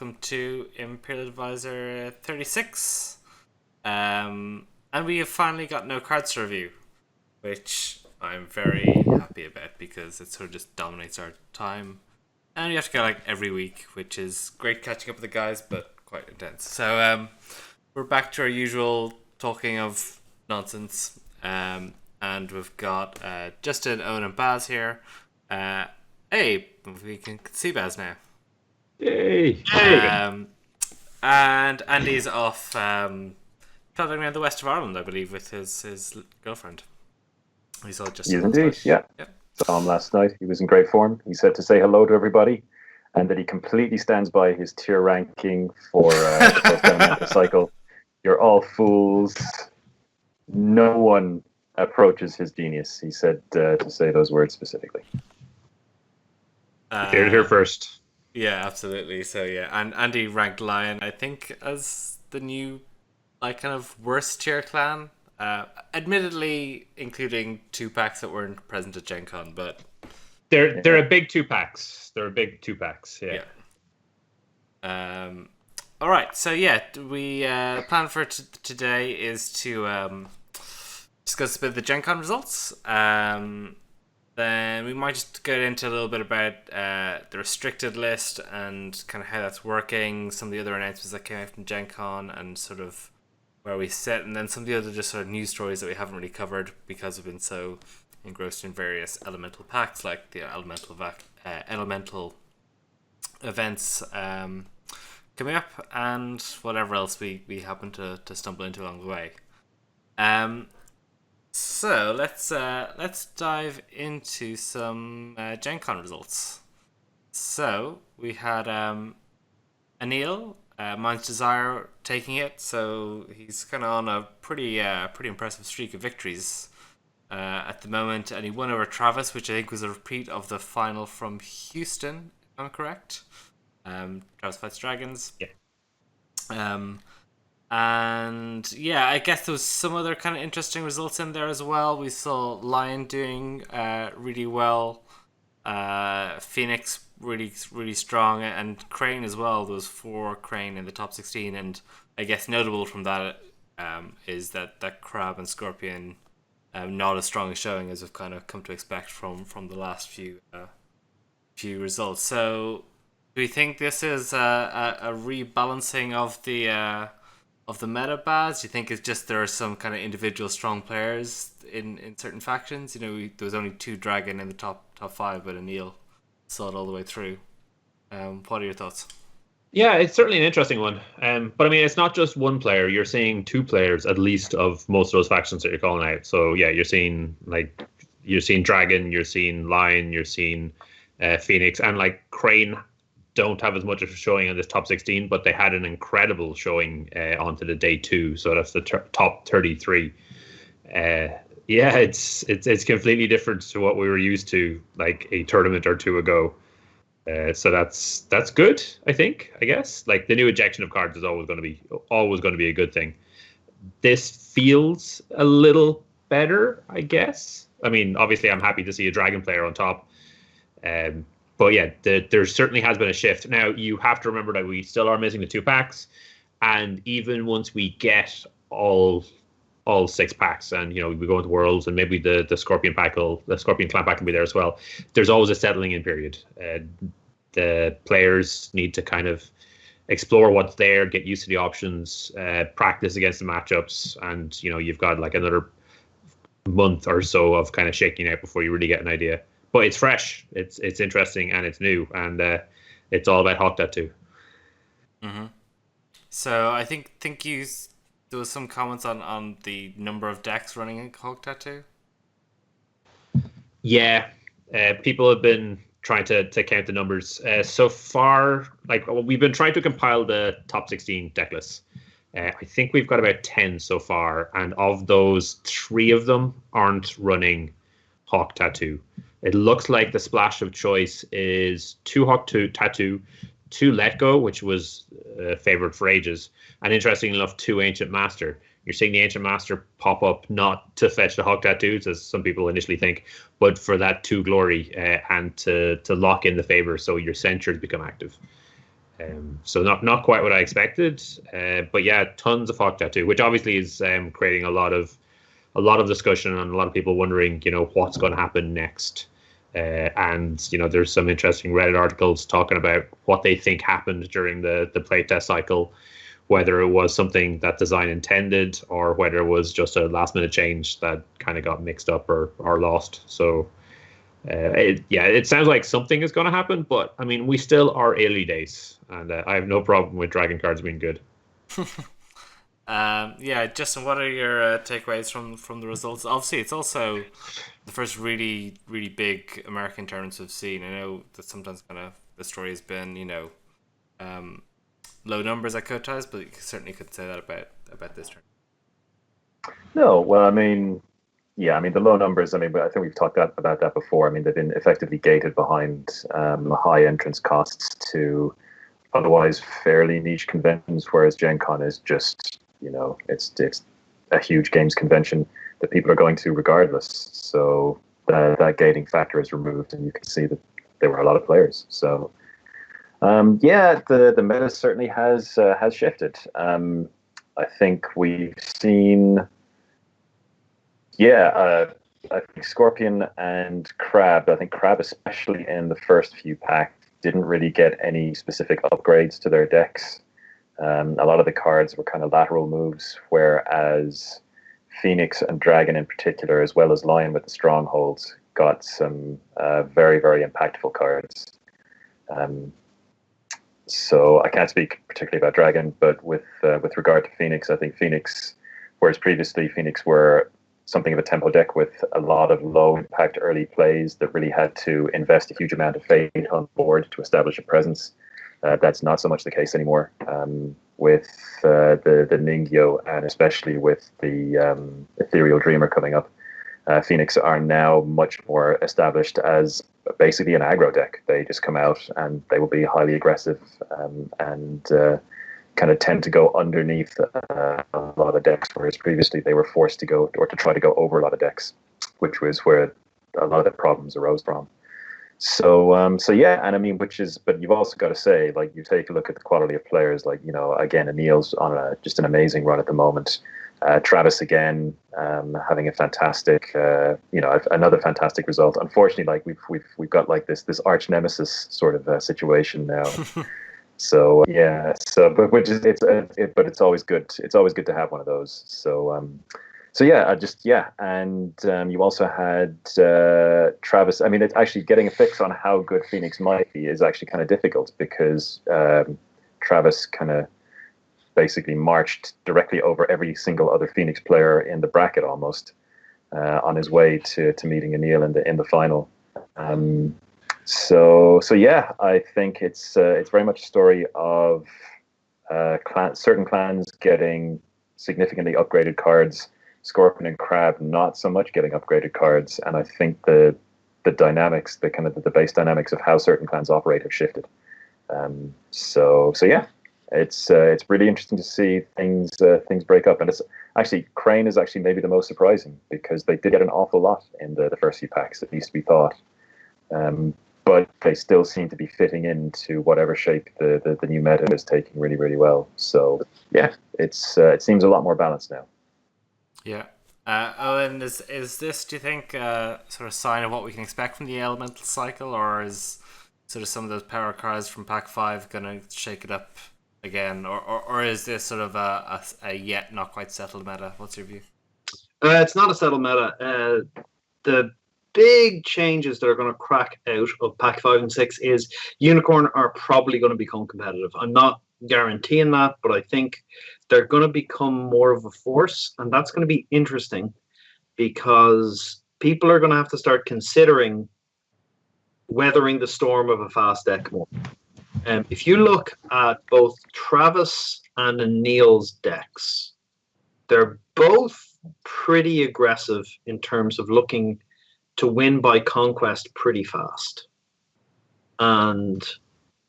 welcome to Imperial Advisor 36. And we have finally got no cards to review, which I'm very happy about because it sort of just dominates our time. And you have to go like every week, which is great catching up with the guys, but quite intense. So we're back to our usual talking of nonsense. And we've got Justin, Eoin, and Baz here. Hey, we can see Baz now. Yay! And Andy's off traveling around the west of Ireland, I believe, with his girlfriend. We saw Justin. Yes, indeed. Yeah. Saw him last night. He was in great form. He said to say hello to everybody, and that he completely stands by his tier ranking for the first elemental cycle. You're all fools. No one approaches his genius. He said to say those words specifically. Here first. Yeah, absolutely. So yeah, and Andy ranked Lion, I think, as the new, like, kind of worst tier clan. Admittedly, including 2-packs that weren't present at GenCon, but they're a big 2-packs. They're a big 2-packs. Yeah. All right. So yeah, we plan for today is to discuss a bit of the GenCon results. Then we might just get into a little bit about the restricted list and kind of how that's working, some of the other announcements that came out from GenCon, and sort of where we sit, and then some of the other just sort of news stories that we haven't really covered because we've been so engrossed in various elemental packs, like the elemental events coming up, and whatever else we happen to stumble into along the way. So let's dive into some GenCon results. So we had Anil, Mind's Desire, taking it. So he's kind of on a pretty impressive streak of victories at the moment, and he won over Travis, which I think was a repeat of the final from Houston, if I'm correct. Travis Fights Dragons. Yeah. And yeah, I guess there was some other kind of interesting results in there as well. We saw Lion doing really well, Phoenix really strong, and Crane as well. There was 4 Crane in the top 16, and I guess notable from that is that Crab and Scorpion not as strong a showing as we've kind of come to expect from the last few results. So do we think this is a rebalancing of the meta, Baz? Do you think it's just there are some kind of individual strong players in certain factions? You know, there was only 2 Dragon in the top 5, but Anil saw it all the way through. What are your thoughts? Yeah, it's certainly an interesting one. But I mean, it's not just one player. You're seeing 2 players at least of most of those factions that you're calling out. So yeah, you're seeing Dragon, you're seeing Lion, you're seeing Phoenix, and like Crane don't have as much of a showing on this top 16, but they had an incredible showing onto the day 2. So that's the top 33. Yeah, it's completely different to what we were used to like a tournament or 2 ago. So that's good, I guess. Like, the new injection of cards is always going to be a good thing. This feels a little better, I guess. I mean, obviously I'm happy to see a Dragon player on top. But yeah, there certainly has been a shift. Now, you have to remember that we still are missing the 2-packs, and even once we get all 6 packs, and you know, we go into Worlds, and maybe the Scorpion clan pack will be there as well. There's always a settling in period. The players need to kind of explore what's there, get used to the options, practice against the matchups, and you know, you've got like another month or so of kind of shaking out before you really get an idea. But it's fresh, it's interesting, and it's new, and it's all about Hawk Tattoo. Mm-hmm. So I think there was some comments on the number of decks running in Hawk Tattoo. Yeah, people have been trying to count the numbers. So far, like, we've been trying to compile the top 16 deck lists. I think we've got about 10 so far, and of those, 3 of them aren't running Hawk Tattoo. It looks like the splash of choice is 2 Hawk Tattoo, 2 Let Go, which was favored for ages, and interestingly enough, 2 Ancient Master. You're seeing the Ancient Master pop up not to fetch the Hawk Tattoos, as some people initially think, but for that 2 Glory and to lock in the favor, so your Censures become active. So not quite what I expected, but yeah, tons of Hawk Tattoo, which obviously is creating a lot of discussion and a lot of people wondering, what's going to happen next. And there's some interesting Reddit articles talking about what they think happened during the playtest cycle, whether it was something that design intended or whether it was just a last minute change that kind of got mixed up or lost. So it sounds like something is going to happen, but I mean, we still are early days, and I have no problem with dragon cards being good. Justin, what are your takeaways from the results? Obviously, it's also the first really, really big American tournaments we've seen. I know that sometimes kind of the story has been, low numbers at Kotais, but you certainly could say that about this tournament. No, well, I mean, the low numbers, I think we've talked about that before. I mean, they've been effectively gated behind high entrance costs to otherwise fairly niche conventions, whereas GenCon is just, it's a huge games convention that people are going to regardless. So that gating factor is removed, and you can see that there were a lot of players. So, the meta certainly has shifted. I think we've seen, I think Scorpion and Crab. I think Crab, especially in the first few packs, didn't really get any specific upgrades to their decks. A lot of the cards were kind of lateral moves, whereas Phoenix and Dragon in particular, as well as Lion with the strongholds, got some very, very impactful cards. So I can't speak particularly about Dragon, but with regard to Phoenix, I think Phoenix, whereas previously Phoenix were something of a tempo deck with a lot of low impact early plays that really had to invest a huge amount of fate on board to establish a presence. That's not so much the case anymore. With the Ningyo, and especially with the Ethereal Dreamer coming up, Phoenix are now much more established as basically an aggro deck. They just come out and they will be highly aggressive and kind of tend to go underneath a lot of decks, whereas previously they were forced to go or to try to go over a lot of decks, which was where a lot of the problems arose from. So and I mean, but you've also got to say, like, you take a look at the quality of players, like, again, Anil's on just an amazing run at the moment. Travis again, having a fantastic, another fantastic result. Unfortunately, like we've got like this arch nemesis sort of situation now. So but it's always good. It's always good to have one of those. And you also had Travis. I mean, it's actually getting a fix on how good Phoenix might be is actually kind of difficult because Travis kind of basically marched directly over every single other Phoenix player in the bracket almost on his way to meeting Anil in the final. I think it's very much a story of certain clans getting significantly upgraded cards, Scorpion and Crab not so much getting upgraded cards, and I think the dynamics, the kind of the base dynamics of how certain clans operate have shifted. It's really interesting to see things break up, and it's actually Crane is actually maybe the most surprising because they did get an awful lot in the first few packs, at least we thought. But they still seem to be fitting into whatever shape the new meta is taking really, really well. So it seems a lot more balanced now. Yeah. Owen, is this, do you think, sort of sign of what we can expect from the elemental cycle, or is sort of some of those power cards from pack 5 going to shake it up again, or is this sort of a yet not quite settled meta? What's your view? It's not a settled meta. The big changes that are going to crack out of pack 5 and 6 is Unicorn are probably going to become competitive. I'm not guaranteeing that, but I think they're going to become more of a force, and that's going to be interesting because people are going to have to start considering weathering the storm of a fast deck more. If you look at both Travis and Anil's decks, they're both pretty aggressive in terms of looking to win by conquest pretty fast. And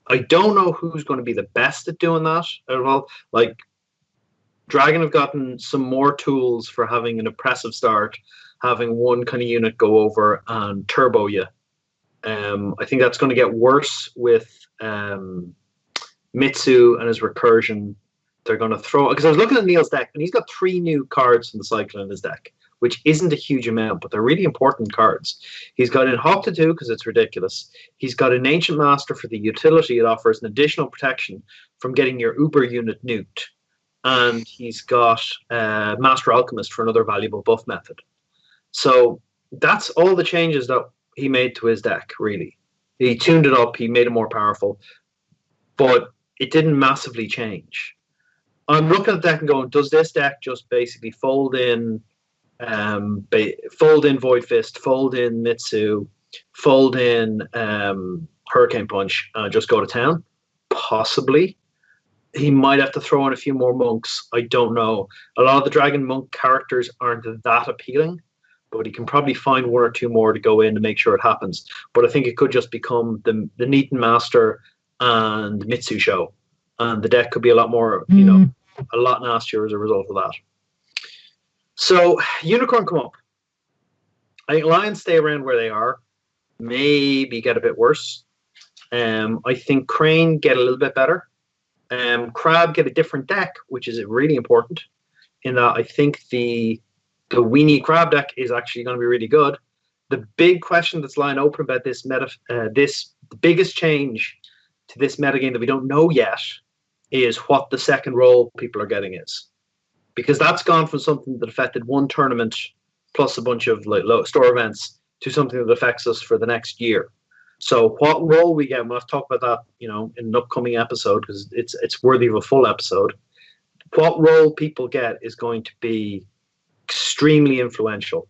I don't know who's going to be the best at doing that at all. Like, Dragon have gotten some more tools for having an oppressive start, having one kind of unit go over and turbo you. I think that's going to get worse with Mitsu and his recursion. They're going to throw, because I was looking at Neil's deck, and he's got 3 new cards from the cycle in his deck, which isn't a huge amount, but they're really important cards. He's got in Hawk to 2 because it's ridiculous. He's got an Ancient Master for the utility. It offers an additional protection from getting your Uber unit nuked. And he's got Master Alchemist for another valuable buff method. So that's all the changes that he made to his deck, really. He tuned it up, he made it more powerful, but it didn't massively change. I'm looking at the deck and going, does this deck just basically fold in Void Fist, fold in Mitsu, fold in Hurricane Punch, and just go to town? Possibly. He might have to throw in a few more monks. I don't know. A lot of the Dragon Monk characters aren't that appealing, but he can probably find 1 or 2 more to go in to make sure it happens. But I think it could just become the Neaton Master and Mitsu show. And the deck could be a lot more, a lot nastier as a result of that. So, Unicorn come up. I think Lions stay around where they are. Maybe get a bit worse. I think Crane get a little bit better. Crab get a different deck, which is really important. In that I think the Weenie Crab deck is actually going to be really good. The big question that's lying open about this meta, the biggest change to this metagame that we don't know yet is what the second role people are getting is. Because that's gone from something that affected 1 tournament plus a bunch of low store events to something that affects us for the next year. So what role we get, we'll have to talk about that, in an upcoming episode because it's worthy of a full episode. What role people get is going to be extremely influential.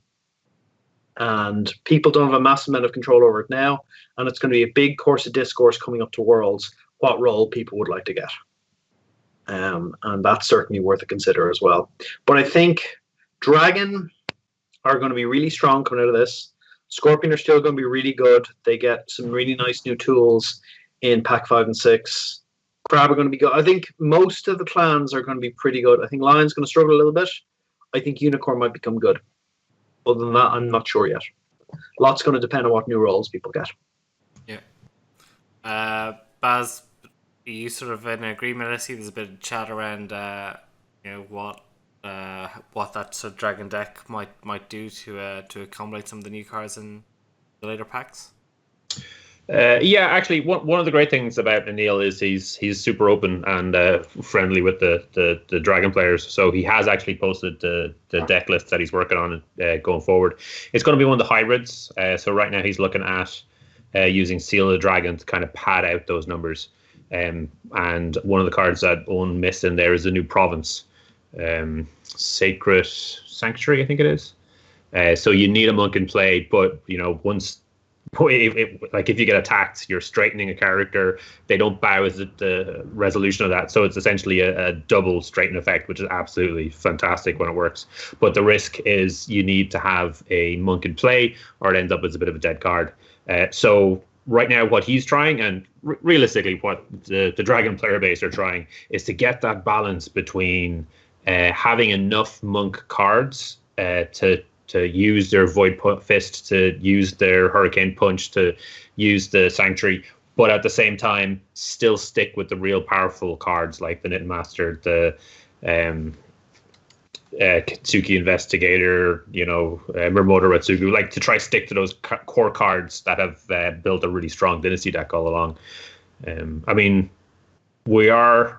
And people don't have a massive amount of control over it now. And it's going to be a big course of discourse coming up to Worlds, what role people would like to get. And that's certainly worth a consider as well. But I think Dragon are going to be really strong coming out of this. Scorpion are still going to be really good. They get some really nice new tools in Pack 5 and 6. Crab are going to be good. I think most of the clans are going to be pretty good. I think Lion's going to struggle a little bit. I think Unicorn might become good. Other than that, I'm not sure yet. Lots going to depend on what new roles people get. Yeah. Baz, are you sort of in agreement? I see there's a bit of chat around what that sort of Dragon deck might do to accumulate some of the new cards in the later packs. Yeah, actually, one of the great things about Anil is he's super open and friendly with the Dragon players. So he has actually posted the deck list that he's working on going forward. It's going to be one of the hybrids. So right now he's looking at using Seal of the Dragon to kind of pad out those numbers. And one of the cards that Owen missed in there is the new province. Sacred Sanctuary, I think it is. So you need a monk in play, but once if you get attacked, you're straightening a character. They don't bow as the resolution of that, so it's essentially a double straighten effect, which is absolutely fantastic when it works. But the risk is you need to have a monk in play, or it ends up as a bit of a dead card. So right now, what he's trying, and realistically, what the Dragon player base are trying, is to get that balance between having enough monk cards to use their Void Fist, to use their Hurricane Punch, to use the Sanctuary, but at the same time still stick with the real powerful cards like the Knit Master, the Kitsuki Investigator, Murmoto Retsugu, like to try stick to those core cards that have built a really strong Dynasty deck all along. We are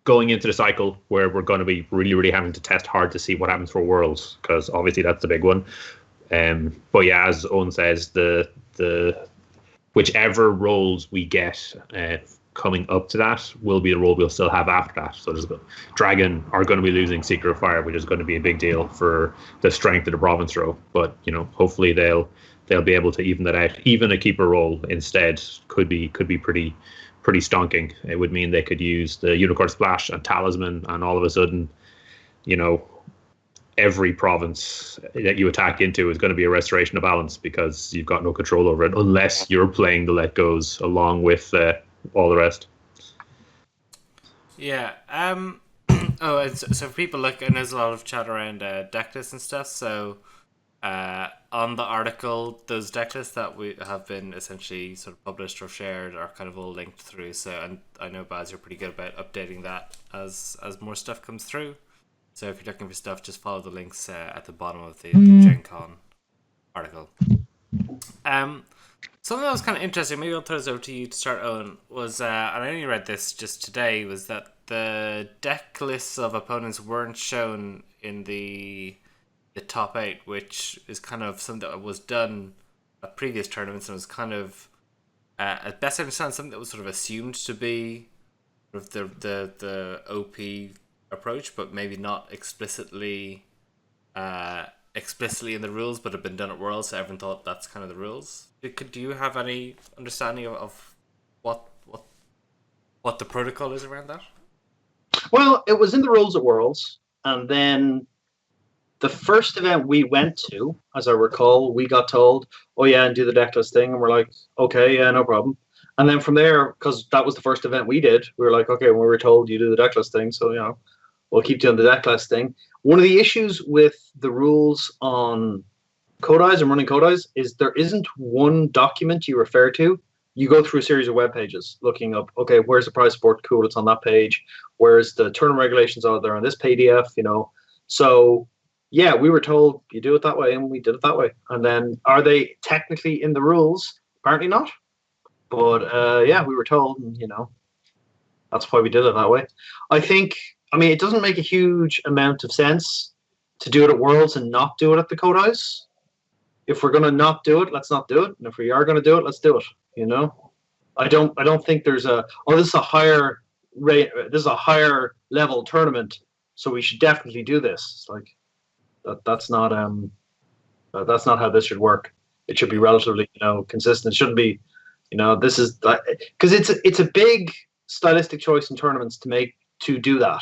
going into the cycle where we're going to be really, really having to test hard to see what happens for Worlds, because obviously that's the big one. But yeah, as Owen says, the whichever roles we get coming up to that will be the role we'll still have after that. So Dragon are going to be losing Seeker of Fire, which is going to be a big deal for the strength of the province row. But hopefully they'll be able to even that out. Even a keeper role instead could be pretty stonking. It would mean they could use the Unicorn Splash and Talisman, and all of a sudden, every province that you attack into is going to be a restoration of balance, because you've got no control over it unless you're playing the Let Goes along with all the rest. Yeah. So for people looking, there's a lot of chat around Decklist and stuff. So On the article, those deck lists that we have been essentially sort of published or shared are kind of all linked through. So, and I know Baz, you're pretty good about updating that as more stuff comes through. So if you're looking for stuff, just follow the links at the bottom of the GenCon article. Something that was kind of interesting, maybe I'll throw this over to you to start, Owen, was, and I only read this just today, was that the deck lists of opponents weren't shown in the top 8, which is kind of something that was done at previous tournaments, and was kind of, at best I understand, something that was sort of assumed to be sort of the OP approach, but maybe not explicitly in the rules, but have been done at Worlds, so everyone thought that's kind of the rules. Do you have any understanding of what the protocol is around that? Well, it was in the rules at Worlds, and then the first event we went to, as I recall, we got told, "Oh yeah, and do the decklist thing," and we're like, "Okay, yeah, no problem." And then from there, because that was the first event we did, we were like, "Okay, when we were told you do the decklist thing, so we'll keep doing the decklist thing." One of the issues with the rules on Codice and running Codice is there isn't one document you refer to. You go through a series of web pages looking up, okay, where's the prize support? Cool, it's on that page. Where's the tournament regulations? Oh, they're on this PDF, So, yeah, we were told you do it that way, and we did it that way. And then, are they technically in the rules? Apparently not. But, yeah, we were told, and, that's why we did it that way. It doesn't make a huge amount of sense to do it at Worlds and not do it at the Codice. If we're going to not do it, let's not do it. And if we are going to do it, let's do it. I don't think there's this is a higher rate. This is a higher level tournament, so we should definitely do this. It's like that's not how this should work. It should be relatively consistent. It shouldn't be this is because it's a big stylistic choice in tournaments to do that,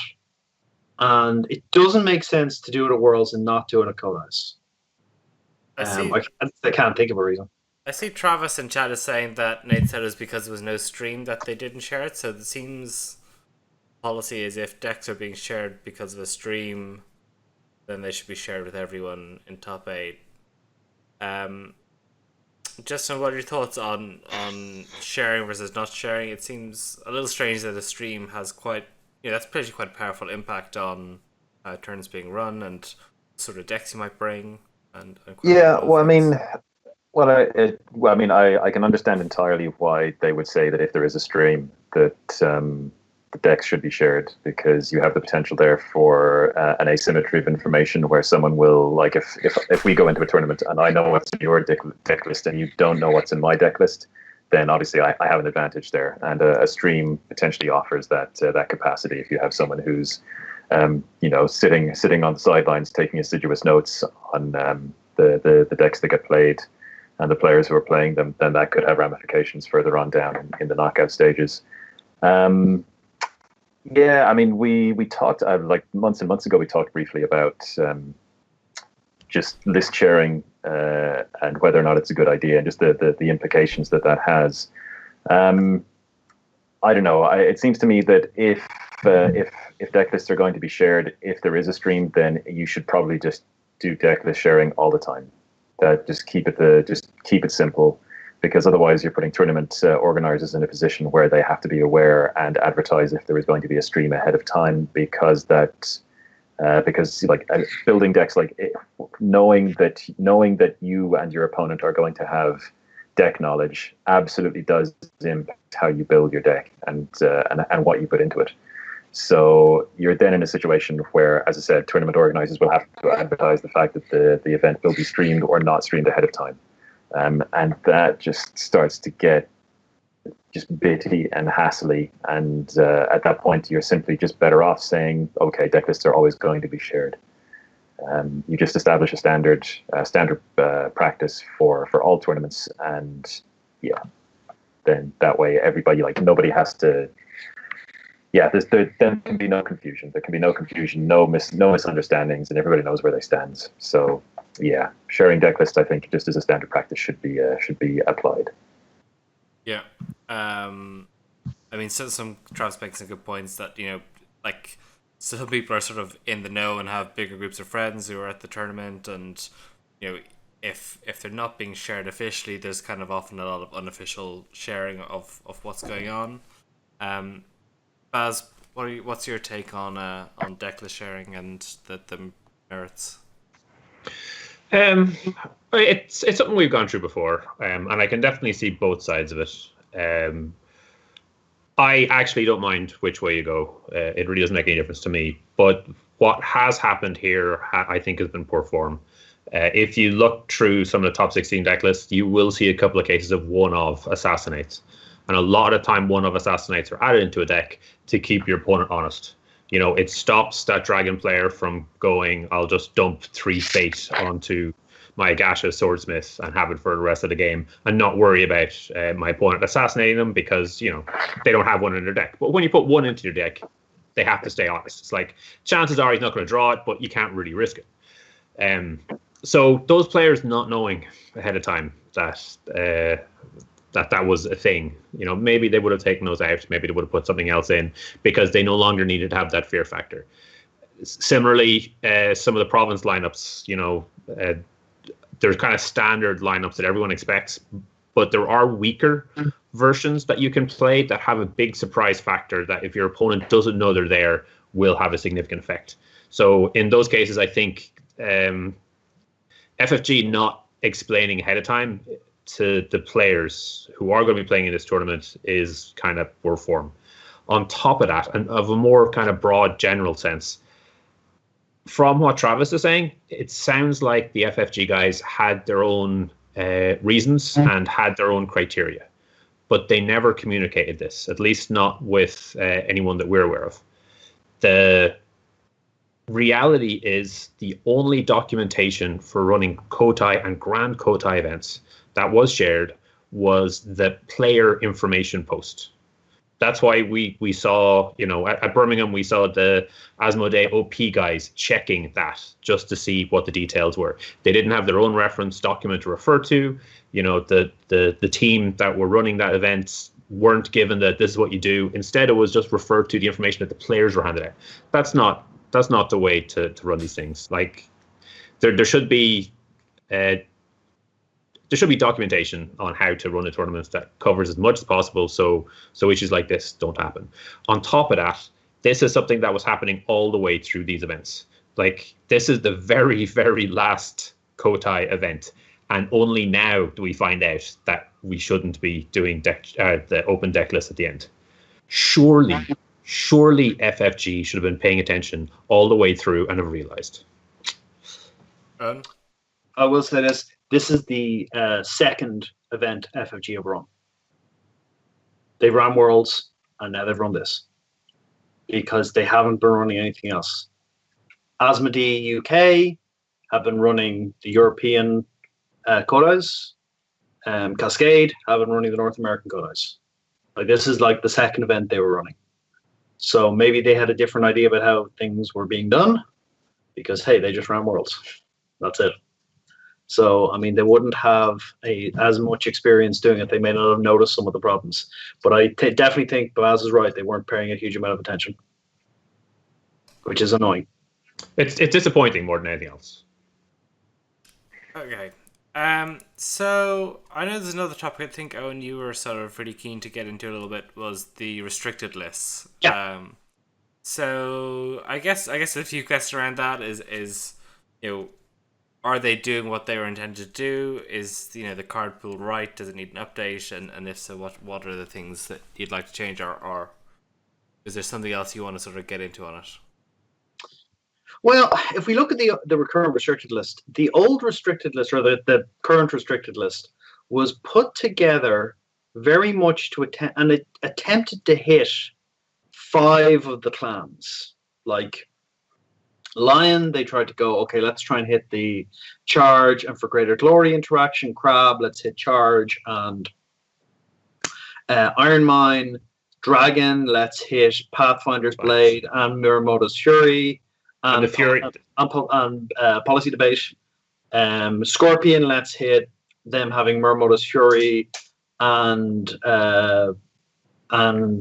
and it doesn't make sense to do it at Worlds and not do it at Codice. I can't think of a reason. I see Travis in chat is saying that Nate said it was because there was no stream that they didn't share it. So it seems policy is if decks are being shared because of a stream, then they should be shared with everyone in top 8. Justin, what are your thoughts on sharing versus not sharing? It seems a little strange that a stream has that's pretty quite a powerful impact on turns being run and sort of decks you might bring. I can understand entirely why they would say that if there is a stream that the decks should be shared, because you have the potential there for an asymmetry of information where someone will, like, if we go into a tournament and I know what's in your deck list and you don't know what's in my deck list, then obviously I have an advantage there, and a stream potentially offers that capacity if you have someone who's sitting on the sidelines taking assiduous notes on the decks that get played and the players who are playing them, then that could have ramifications further on down in the knockout stages. We talked like months and months ago. We talked briefly about just list sharing and whether or not it's a good idea, and just the implications that has. I don't know. It seems to me that if deck lists are going to be shared, if there is a stream, then you should probably just do deck list sharing all the time. Just keep it simple, because otherwise you're putting tournament organizers in a position where they have to be aware and advertise if there is going to be a stream ahead of time, because building decks, knowing that you and your opponent are going to have deck knowledge absolutely does impact how you build your deck and what you put into it. So you're then in a situation where, as I said, tournament organizers will have to advertise the fact that the event will be streamed or not streamed ahead of time. And that just starts to get just bitty and hassly. And at that point, you're simply just better off saying, okay, deck lists are always going to be shared. You just establish a standard practice for all tournaments. And then that way everybody, nobody has to. There can be no confusion. There can be no confusion, no misunderstandings, and everybody knows where they stand. So, sharing deck lists, I think, just as a standard practice, should be applied. Yeah, so some Travis makes some good points that some people are sort of in the know and have bigger groups of friends who are at the tournament, and if they're not being shared officially, there's kind of often a lot of unofficial sharing of what's going on. Baz, what's your take on Decklist sharing and the merits? It's something we've gone through before, and I can definitely see both sides of it. I actually don't mind which way you go. It really doesn't make any difference to me. But what has happened here, I think, has been poor form. If you look through some of the top 16 deck lists, you will see a couple of cases of one-of assassinates. And a lot of time, one-of assassinates are added into a deck to keep your opponent honest. It stops that dragon player from going, I'll just dump 3 fate onto my Gasha swordsmith and have it for the rest of the game and not worry about my opponent assassinating them because, they don't have one in their deck. But when you put one into your deck, they have to stay honest. It's like, chances are he's not going to draw it, but you can't really risk it. So those players not knowing ahead of time that that was a thing, maybe they would have taken those out, maybe they would have put something else in because they no longer needed to have that fear factor. Similarly, some of the province lineups, there's kind of standard lineups that everyone expects, but there are weaker versions that you can play that have a big surprise factor that if your opponent doesn't know they're there, will have a significant effect. So in those cases, I think FFG not explaining ahead of time to the players who are going to be playing in this tournament is kind of poor form. On top of that, and of a more kind of broad general sense, from what Travis is saying, it sounds like the FFG guys had their own reasons and had their own criteria, but they never communicated this, at least not with anyone that we're aware of. The reality is the only documentation for running Kotai and Grand Kotai events that was shared was the player information post. That's why we saw, at Birmingham, we saw the Asmodee OP guys checking that just to see what the details were. They didn't have their own reference document to refer to. The team that were running that event weren't given that this is what you do. Instead, it was just referred to the information that the players were handed out. That's not the way to run these things. Like there should be documentation on how to run a tournament that covers as much as possible so issues like this don't happen. On top of that, this is something that was happening all the way through these events. Like, this is the very, very last Kotai event, and only now do we find out that we shouldn't be doing the open deck list at the end. Surely FFG should have been paying attention all the way through and have realized. I will say this. This is the second event FFG have run. They've run Worlds, and now they've run this. Because they haven't been running anything else. Asmodee UK have been running the European Kotais. Cascade have been running the North American Kotais. Like, this is like the second event they were running. So maybe they had a different idea about how things were being done. Because, hey, they just ran Worlds. That's it. So, I mean, they wouldn't have as much experience doing it. They may not have noticed some of the problems. But I definitely think Baz is right. They weren't paying a huge amount of attention, which is annoying. It's disappointing more than anything else. Okay. So, I know there's another topic I think, Eoin, you were sort of really keen to get into a little bit, was the restricted lists. Yeah. So, I guess a few questions around that is are they doing what they were intended to do? Is the card pool right? Does it need an update? And if so, what are the things that you'd like to change, or is there something else you want to sort of get into on it? Well, if we look at the recurrent restricted list, the old restricted list, or the current restricted list, was put together very much to attempted to hit 5 of the clans. Like Lion, they tried to go, okay, let's try and hit the charge and for greater glory interaction. Crab, let's hit charge and Iron Mine. Dragon, let's hit Pathfinder's Blade and Muramoto's Fury. And the Fury and Policy Debate. Scorpion, let's hit them having Muramoto's Fury and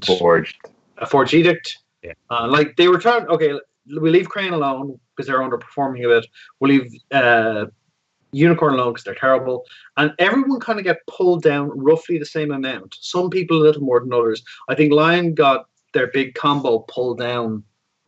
Forged. A Forged Edict. Yeah. Like they were trying, okay, we leave Crane alone because they're underperforming a bit. We'll leave Unicorn alone because they're terrible, and everyone kind of get pulled down roughly the same amount. Some people a little more than others. I think Lion got their big combo pulled down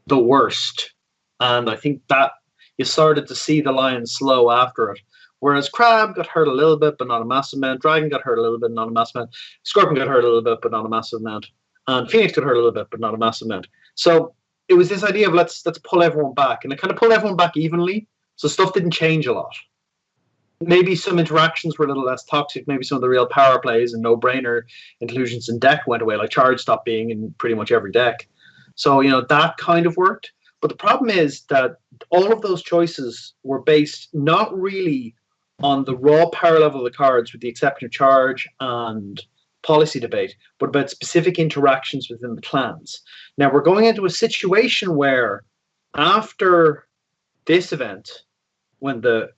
the worst, and I think that you started to see the Lion slow after it. Whereas Crab got hurt a little bit, but not a massive amount. Dragon got hurt a little bit, not a massive amount. Scorpion got hurt a little bit, but not a massive amount. And Phoenix got hurt a little bit, but not a massive amount. So it was this idea of let's pull everyone back, and it kind of pulled everyone back evenly. So stuff didn't change a lot. Maybe some interactions were a little less toxic. Maybe some of the real power plays and no-brainer inclusions in deck went away. Like Charge stopped being in pretty much every deck. So, that kind of worked. But the problem is that all of those choices were based not really on the raw power level of the cards, with the exception of Charge and Policy Debate, but about specific interactions within the clans. Now, we're going into a situation where after this event, when the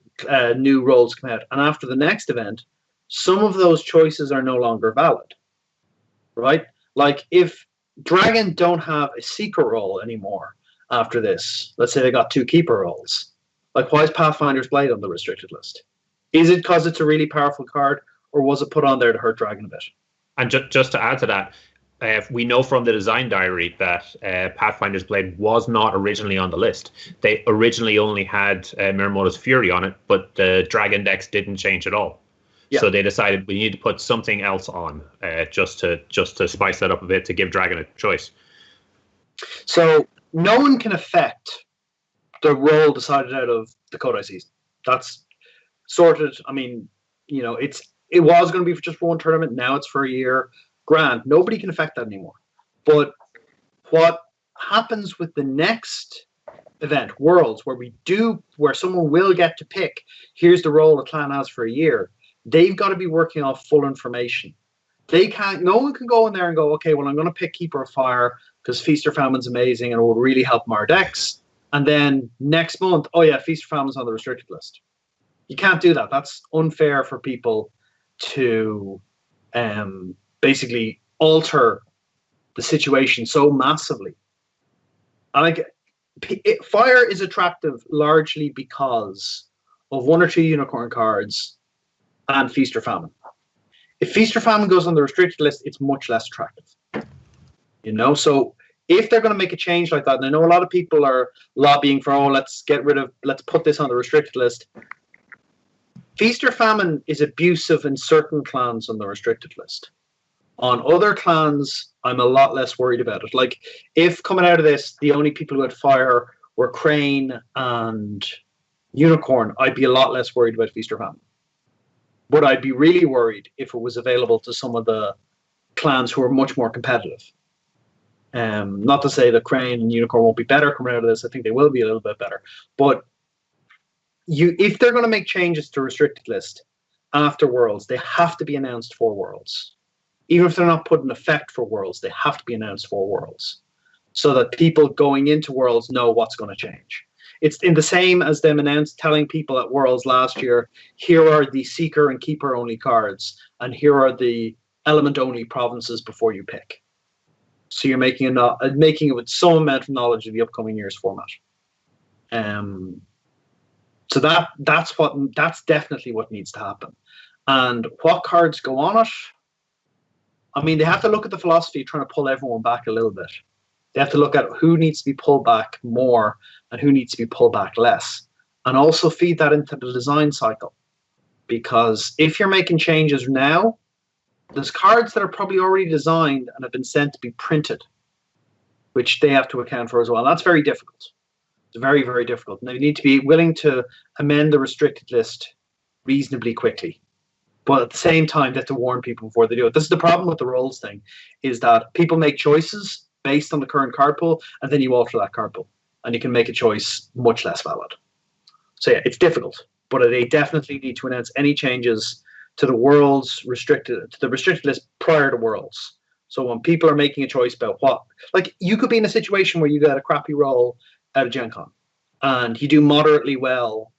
new roles come out, and after the next event, some of those choices are no longer valid, right? Like if Dragon don't have a secret role anymore after this, let's say they got 2 keeper roles, like why is Pathfinder's Blade on the restricted list? Is it because it's a really powerful card, or was it put on there to hurt Dragon a bit? And just to add to that, we know from the design diary that Pathfinder's Blade was not originally on the list. They originally only had Miramoto's Fury on it, but the Dragon decks didn't change at all. Yeah. So they decided we need to put something else on just to spice that up a bit, to give Dragon a choice. So no one can affect the role decided out of the Kodai season. That's sorted. I mean, it was going to be for just one tournament. Now it's for a year. Grand. Nobody can affect that anymore. But what happens with the next event, Worlds, where someone will get to pick, here's the role the clan has for a year, they've got to be working off full information. No one can go in there and go, okay, well, I'm going to pick Keeper of Fire because Feast or Famine's amazing and it will really help our decks. And then next month, oh yeah, Feast or Famine's on the restricted list. You can't do that. That's unfair for people to basically alter the situation so massively. And Fire is attractive largely because of 1 or 2 unicorn cards and Feast or Famine. If Feast or Famine goes on the restricted list, it's much less attractive. So if they're going to make a change like that, and I know a lot of people are lobbying for, let's put this on the restricted list. Feast or Famine is abusive in certain clans on the restricted list. On other clans, I'm a lot less worried about it. Like, if coming out of this, the only people who had Fire were Crane and Unicorn, I'd be a lot less worried about Feast or Famine. But I'd be really worried if it was available to some of the clans who are much more competitive. Not to say that Crane and Unicorn won't be better coming out of this. I think they will be a little bit better. But if they're going to make changes to restricted list after Worlds, they have to be announced for Worlds. Even if they're not put in effect for Worlds, they have to be announced for Worlds, so that people going into Worlds know what's going to change. It's in the same as them telling people at Worlds last year, here are the Seeker and Keeper only cards, and here are the Element only provinces before you pick. So you're making it with some amount of knowledge of the upcoming year's format. So that's definitely what needs to happen. And what cards go on it? I mean, they have to look at the philosophy of trying to pull everyone back a little bit. They have to look at who needs to be pulled back more and who needs to be pulled back less. And also feed that into the design cycle. Because if you're making changes now, there's cards that are probably already designed and have been sent to be printed, which they have to account for as well. And that's very difficult. It's very, very difficult. And they need to be willing to amend the restricted list reasonably quickly. But at the same time, they have to warn people before they do it. This is the problem with the roles thing, is that people make choices based on the current card pool, and then you alter that card pool, and you can make a choice much less valid. So yeah, it's difficult, but they definitely need to announce any changes to the restricted list prior to Worlds. So when people are making a choice about like you could be in a situation where you got a crappy roll out of GenCon, and you do moderately well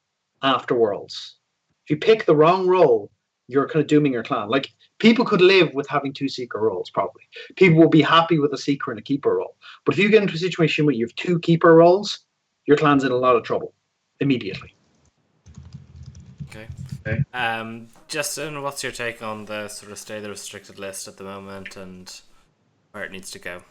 after Worlds. If you pick the wrong role, you're kind of dooming your clan. Like, people could live with having 2 Seeker roles, probably. People will be happy with a Seeker and a Keeper role. But if you get into a situation where you have 2 Keeper roles, your clan's in a lot of trouble immediately. Okay. Justin, what's your take on the sort of state of the restricted list at the moment and where it needs to go?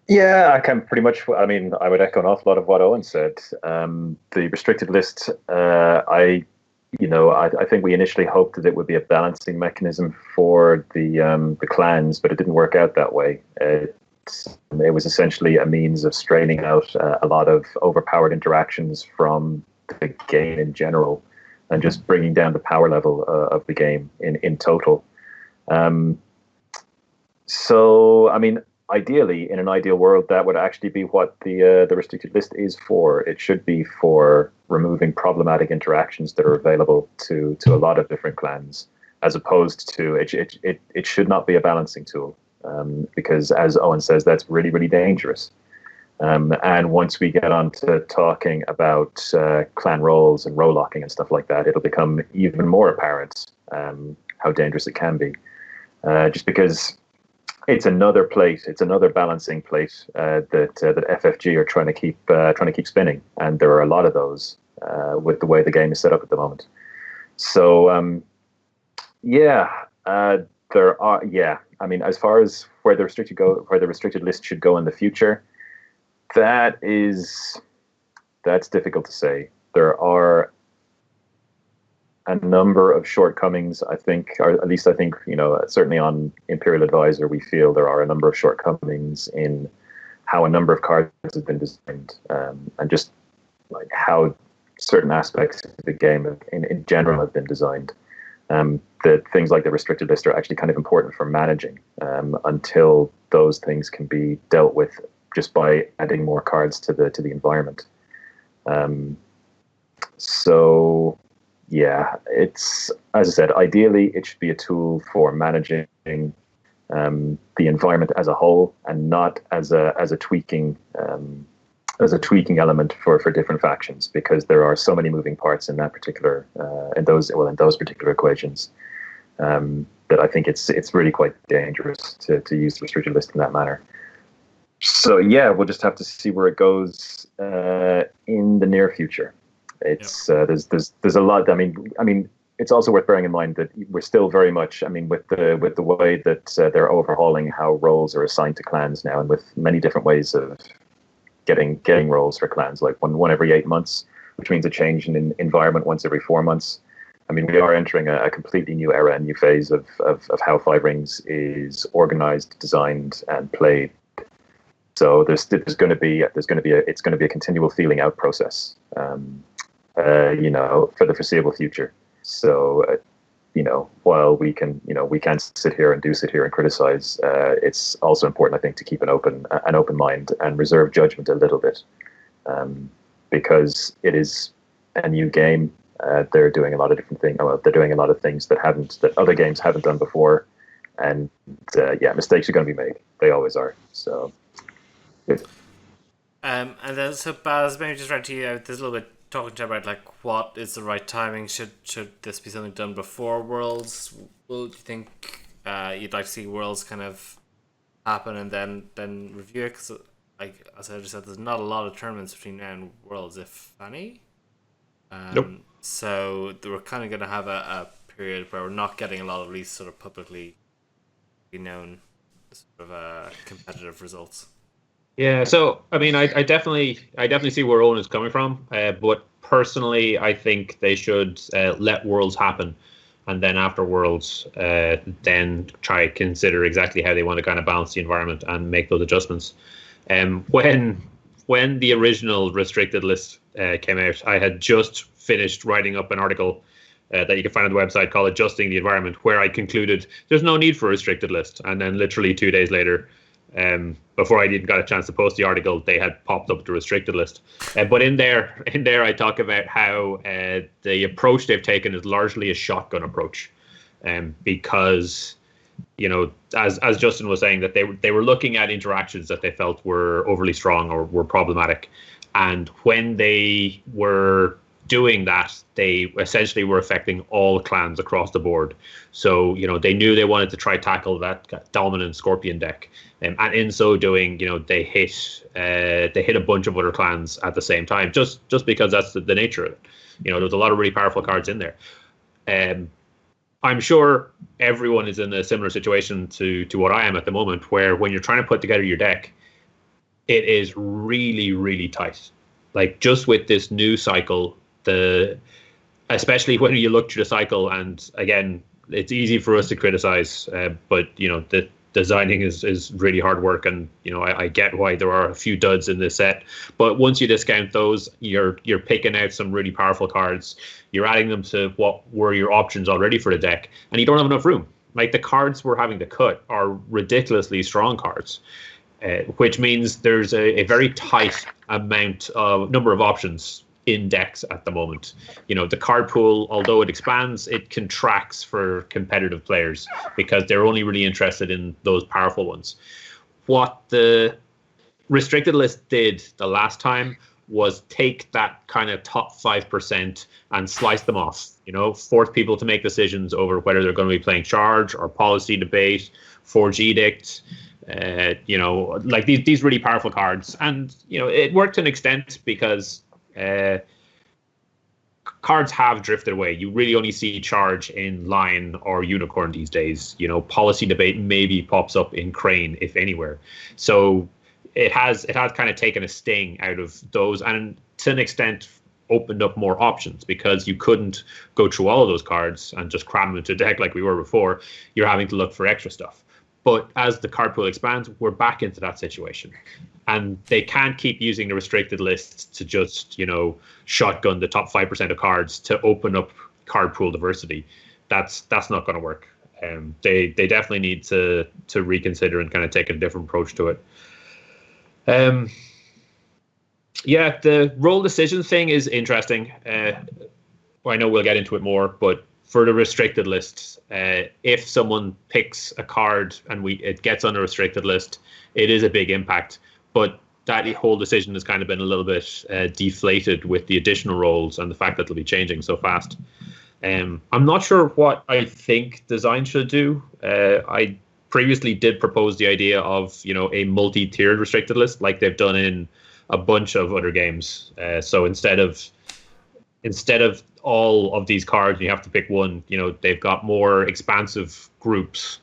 Yeah, I can pretty much. I mean, I would echo an awful lot of what Owen said. The restricted list, I think we initially hoped that it would be a balancing mechanism for the clans, but it didn't work out that way. It was essentially a means of straining out a lot of overpowered interactions from the game in general, and just bringing down the power level of the game in total. So, I mean, ideally, in an ideal world, that would actually be what the restricted list is for. It should be for removing problematic interactions that are available to a lot of different clans, as opposed to it should not be a balancing tool, because, as Owen says, that's really, really dangerous. And once we get on to talking about clan roles and role locking and stuff like that, it'll become even more apparent how dangerous it can be, just because it's another plate. It's another balancing plate that FFG are trying to keep spinning, and there are a lot of those with the way the game is set up at the moment. So there are. Yeah, I mean, as far as where the restricted list should go in the future, that's difficult to say. There are a number of shortcomings, I think, or at least I think, certainly on Imperial Advisor, we feel there are a number of shortcomings in how a number of cards have been designed, and just like how certain aspects of the game in general have been designed. That things like the restricted list are actually kind of important for managing, until those things can be dealt with just by adding more cards to the environment. So yeah, it's, as I said, ideally it should be a tool for managing the environment as a whole, and not as a tweaking element for different factions, because there are so many moving parts in that particular in those particular equations, that I think it's really quite dangerous to use the restricted list in that manner. So yeah, we'll just have to see where it goes in the near future. It's there's a lot. I mean, it's also worth bearing in mind that we're still very much. I mean, with the way that they're overhauling how roles are assigned to clans now, and with many different ways of getting roles for clans, like one every 8 months, which means a change in environment once every 4 months. I mean, we are entering a completely new era, a new phase of how Five Rings is organized, designed, and played. So it's going to be a continual feeling out process. For the foreseeable future. So, while we can sit here and criticize, it's also important, I think, to keep an open mind and reserve judgment a little bit, because it is a new game. They're doing a lot of different things. Well, they're doing a lot of things that other games haven't done before, and mistakes are going to be made. They always are. So. And then, so Baz, maybe just right to you. There's a little bit talking to about like what is the right timing. Should this be something done before Worlds? Do you think you'd like to see Worlds kind of happen and then review it? Because, like as I just said, there's not a lot of tournaments between now and Worlds, if any. Nope. So we're kind of going to have a period where we're not getting a lot of these sort of publicly known sort of competitive results. Yeah, so I mean, I definitely see where Owen is coming from, but personally, I think they should let Worlds happen, and then after Worlds, then try to consider exactly how they want to kind of balance the environment and make those adjustments. When the original restricted list came out, I had just finished writing up an article that you can find on the website called "Adjusting the Environment," where I concluded there's no need for a restricted list, and then literally 2 days later. Before I even got a chance to post the article, they had popped up the restricted list. But in there, I talk about how the approach they've taken is largely a shotgun approach, because as Justin was saying, that they were looking at interactions that they felt were overly strong or were problematic, and when they were doing that, they essentially were affecting all clans across the board. So, they knew they wanted to try tackle that dominant Scorpion deck. And in so doing, they hit a bunch of other clans at the same time, just because that's the nature of it. There's a lot of really powerful cards in there. I'm sure everyone is in a similar situation to what I am at the moment, where when you're trying to put together your deck, it is really, really tight. Like, just with this new cycle, especially when you look through the cycle, and again, it's easy for us to criticize, but the designing is really hard work, and I get why there are a few duds in this set. But once you discount those, you're picking out some really powerful cards. You're adding them to what were your options already for the deck, and you don't have enough room. Like, the cards we're having to cut are ridiculously strong cards, which means there's a very tight number of options in decks at the moment. The card pool, although it expands, it contracts for competitive players because they're only really interested in those powerful ones. What the restricted list did the last time was take that kind of top 5% and slice them off, force people to make decisions over whether they're going to be playing Charge or Policy Debate, Forge Edict, like these really powerful cards. And, it worked to an extent because cards have drifted away. You really only see Charge in Lion or Unicorn these days. Policy Debate maybe pops up in Crane, if anywhere. So it has kind of taken a sting out of those, and to an extent opened up more options, because you couldn't go through all of those cards and just cram them into a deck like we were before. You're having to look for extra stuff. But as the card pool expands, we're back into that situation. And they can't keep using the restricted lists to just, shotgun the top 5% of cards to open up card pool diversity. That's not going to work. They definitely need to reconsider and kind of take a different approach to it. The role decision thing is interesting. I know we'll get into it more, but for the restricted lists, if someone picks a card and it gets on a restricted list, it is a big impact. But that whole decision has kind of been a little bit deflated with the additional roles and the fact that they'll be changing so fast. I'm not sure what I think design should do. I previously did propose the idea of a multi-tiered restricted list, like they've done in a bunch of other games. So instead of all of these cards, you have to pick one. They've got more expansive groups,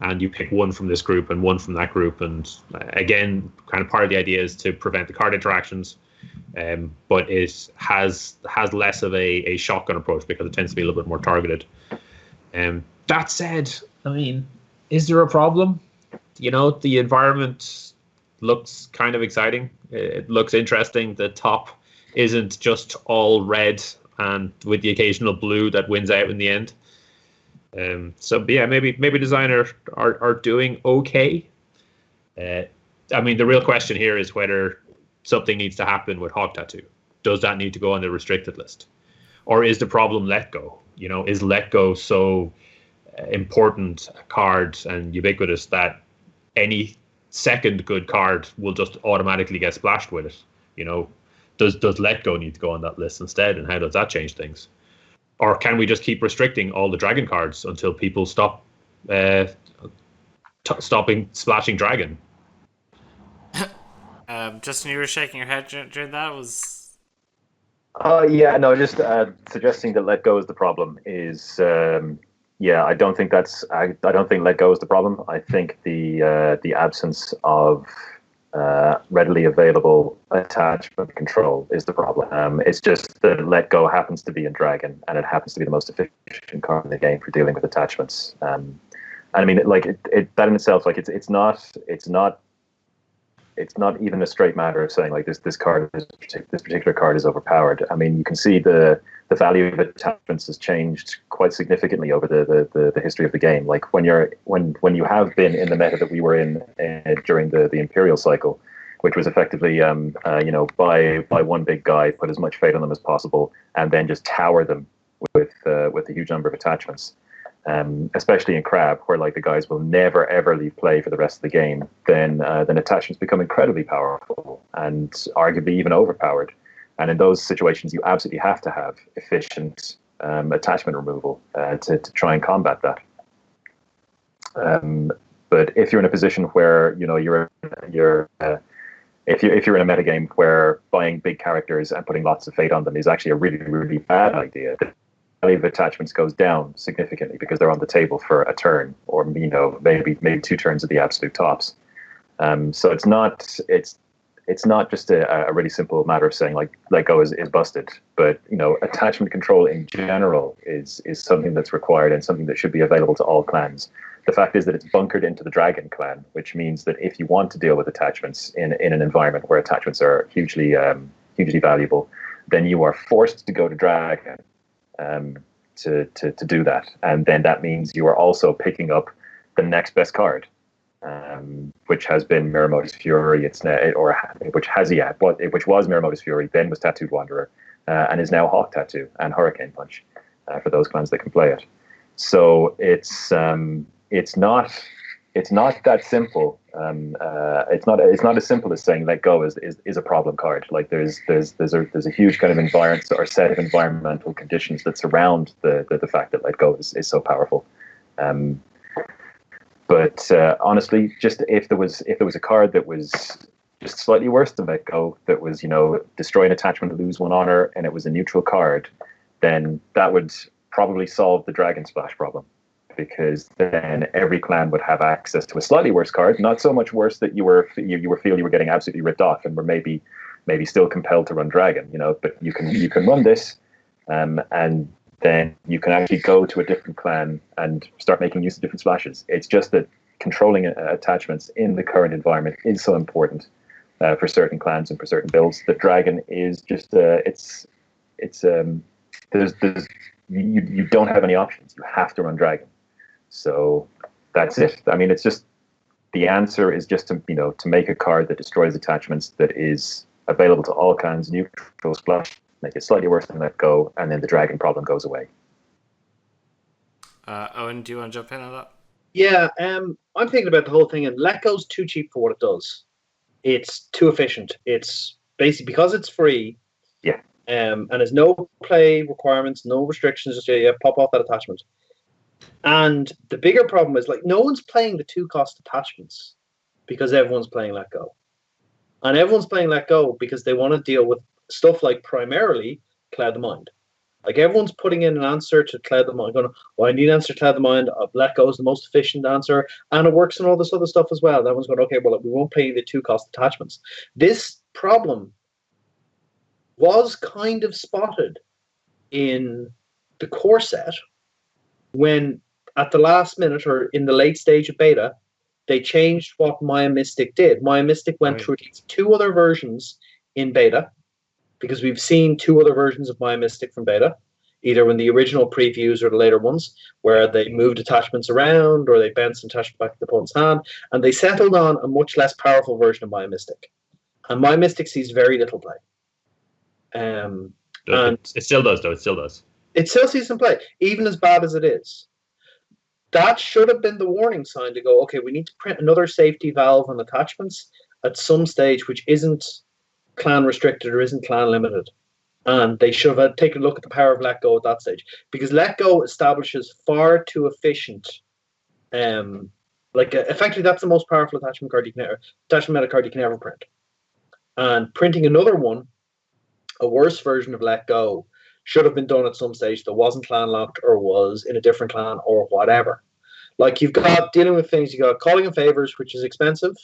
and you pick one from this group and one from that group. And again, kind of part of the idea is to prevent the card interactions, but it has less of a shotgun approach because it tends to be a little bit more targeted. That said, I mean, is there a problem? The environment looks kind of exciting. It looks interesting. The top isn't just all red and with the occasional blue that wins out in the end. Maybe designers are doing okay. I mean, the real question here is whether something needs to happen with Hawk Tattoo. Does that need to go on the restricted list? Or is the problem Let Go? Is Let Go so important a card and ubiquitous that any second good card will just automatically get splashed with it? Does Let Go need to go on that list instead, and how does that change things? Or can we just keep restricting all the dragon cards until people stop stopping splashing dragon? Justin, you were shaking your head during that. Just suggesting that Let Go is the problem is I don't think Let Go is the problem. I think the absence of readily available attachment control is the problem. It's just that Let Go happens to be in Dragon, and it happens to be the most efficient card in the game for dealing with attachments. And I mean, that in itself, it's not even a straight matter of saying this particular card is overpowered. I mean, you can see the value of attachments has changed quite significantly over the history of the game. Like when you have been in the meta that we were in during the Imperial cycle, which was effectively buy one big guy, put as much fate on them as possible, and then just tower them with a huge number of attachments. Especially in Crab, where the guys will never ever leave play for the rest of the game, then attachments become incredibly powerful and arguably even overpowered. And in those situations, you absolutely have to have efficient attachment removal to try and combat that. But if you're in a position where if you're in a metagame where buying big characters and putting lots of fate on them is actually a really, really bad idea, the value of attachments goes down significantly because they're on the table for a turn, or maybe 2 turns at the absolute tops. So it's not just a really simple matter of saying like let go is busted, but attachment control in general is something that's required and something that should be available to all clans. The fact is that it's bunkered into the Dragon clan, which means that if you want to deal with attachments in an environment where attachments are hugely valuable, then you are forced to go to Dragon to do that. And then that means you are also picking up the next best card, which has been Miramoto's Fury, which was Miramoto's Fury, then was Tattooed Wanderer, and is now Hawk Tattoo and Hurricane Punch for those clans that can play it. So it's not that simple. It's not as simple as saying let go is a problem card. Like there's a huge kind of environment or set of environmental conditions that surround the fact that let go is so powerful. But honestly, just if there was a card that was just slightly worse than let go, that was destroy an attachment to lose 1 honor, and it was a neutral card, then that would probably solve the Dragon Splash problem, because then every clan would have access to a slightly worse card, not so much worse that you were getting absolutely ripped off and were maybe still compelled to run Dragon, but you can run this, and then you can actually go to a different clan and start making use of different splashes. It's just that controlling attachments in the current environment is so important for certain clans and for certain builds that Dragon is just you don't have any options. You have to run Dragon. So that's it. I mean, it's just the answer is just to make a card that destroys attachments that is available to all clans, neutral splash, make it slightly worse than let go, and then the Dragon problem goes away. Eoin, do you want to jump in on that? Yeah, I'm thinking about the whole thing, and let go's too cheap for what it does. It's too efficient. It's basically because it's free. Yeah. And there's no play requirements, no restrictions. Just pop off that attachment. And the bigger problem is no one's playing the 2-cost attachments because everyone's playing let go, and everyone's playing let go because they want to deal with stuff like primarily Cloud the Mind. Everyone's putting in an answer to Cloud the Mind, going, I need an answer to Cloud the Mind. Let go is the most efficient answer, and it works on all this other stuff as well. Everyone's going, okay, well, we won't play the 2-cost attachments. This problem was kind of spotted in the core set when, at the last minute or in the late stage of beta, they changed what Maya Mystic did. Maya Mystic went through 2 other versions in beta, because we've seen 2 other versions of Maya Mystic from beta, either in the original previews or the later ones, where they moved attachments around or they bounced an attachment back to the opponent's hand, and they settled on a much less powerful version of Maya Mystic. And Maya Mystic sees very little play. And it still does, though. It still does. It still sees some play, even as bad as it is. That should have been the warning sign to go, okay, we need to print another safety valve on attachments at some stage which isn't clan restricted or isn't clan limited. And they should have taken a look at the power of let go at that stage, because let go establishes far too efficient. Effectively, that's the most powerful attachment meta card you can ever print. And printing another one, a worse version of let go, should have been done at some stage that wasn't clan locked or was in a different clan or whatever. You've got dealing with things, you got Calling in Favors, which is expensive.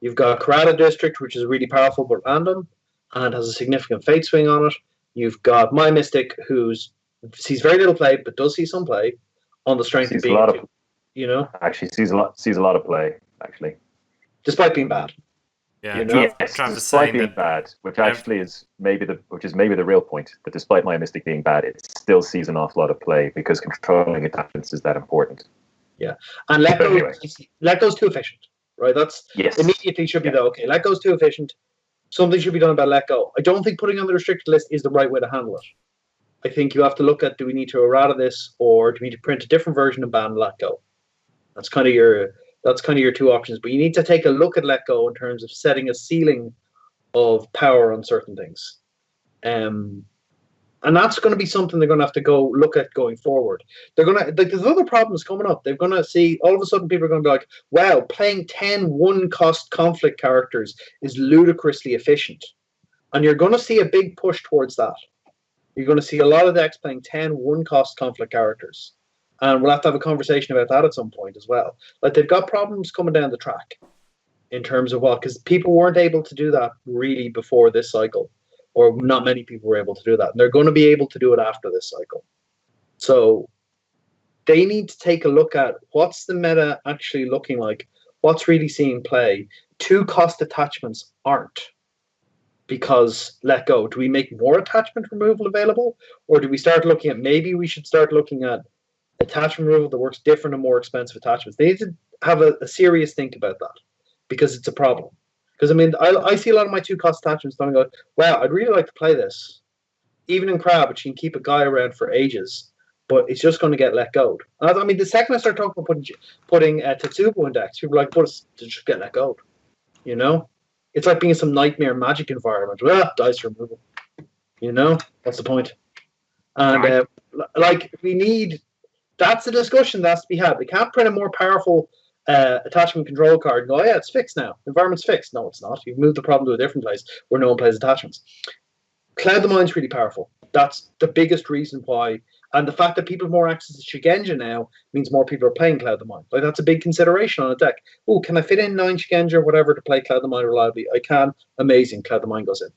You've got Karada District, which is really powerful but random and has a significant fate swing on it. You've got My Mystic, who sees very little play but does see some play on the strength of being, actually sees a lot of play, actually, despite being bad. Yeah, yes, despite being bad, which is maybe the real point. That despite My Mystic being bad, it still sees an awful lot of play because controlling attachments is that important. Yeah, and let go's too efficient, right? That's immediately should be okay. Let go's too efficient. Something should be done about let go. I don't think putting on the restricted list is the right way to handle it. I think you have to look at, do we need to errata this, or do we need to print a different version and ban let go? That's kind of your 2 options. But you need to take a look at let go in terms of setting a ceiling of power on certain things. And that's going to be something they're going to have to go look at going forward. They're going to, like, there's other problems coming up. They're going to see, all of a sudden, people are going to be like, wow, playing 10 one-cost conflict characters is ludicrously efficient. And you're going to see a big push towards that. You're going to see a lot of decks playing 10 one-cost conflict characters. And we'll have to have a conversation about that at some point as well. Like, they've got problems coming down the track in terms of what, because people weren't able to do that really before this cycle. Or not many people were able to do that. And they're going to be able to do it after this cycle. So they need to take a look at what's the meta actually looking like, what's really seeing play. 2-cost attachments aren't. Because let go. Do we make more attachment removal available? Or do we start looking at, maybe we should start looking at attachment removal that works different and more expensive attachments? They need to have a serious think about that. Because it's a problem. Because, I mean, I see a lot of my 2-cost attachments and I go, wow, I'd really like to play this. Even in Crab, which you can keep a guy around for ages, but it's just going to get let go. I mean, the second I start talking about putting Tetsubo in decks, people are like, but to just get let go. You know? It's like being in some nightmare magic environment. Dice removal. You know? What's the point? And, that's a discussion that has to be had. We can't print a more powerful attachment control card and go, oh, yeah, it's fixed now. Environment's fixed. No, it's not. You've moved the problem to a different place where no one plays attachments. Cloud the Mind's really powerful. That's the biggest reason why. And the fact that people have more access to Shigenja now means more people are playing Cloud the Mind. Like, that's a big consideration on a deck. Oh, can I fit in 9 Shigenja or whatever to play Cloud the Mind reliably? I can. Amazing. Cloud the Mind goes in.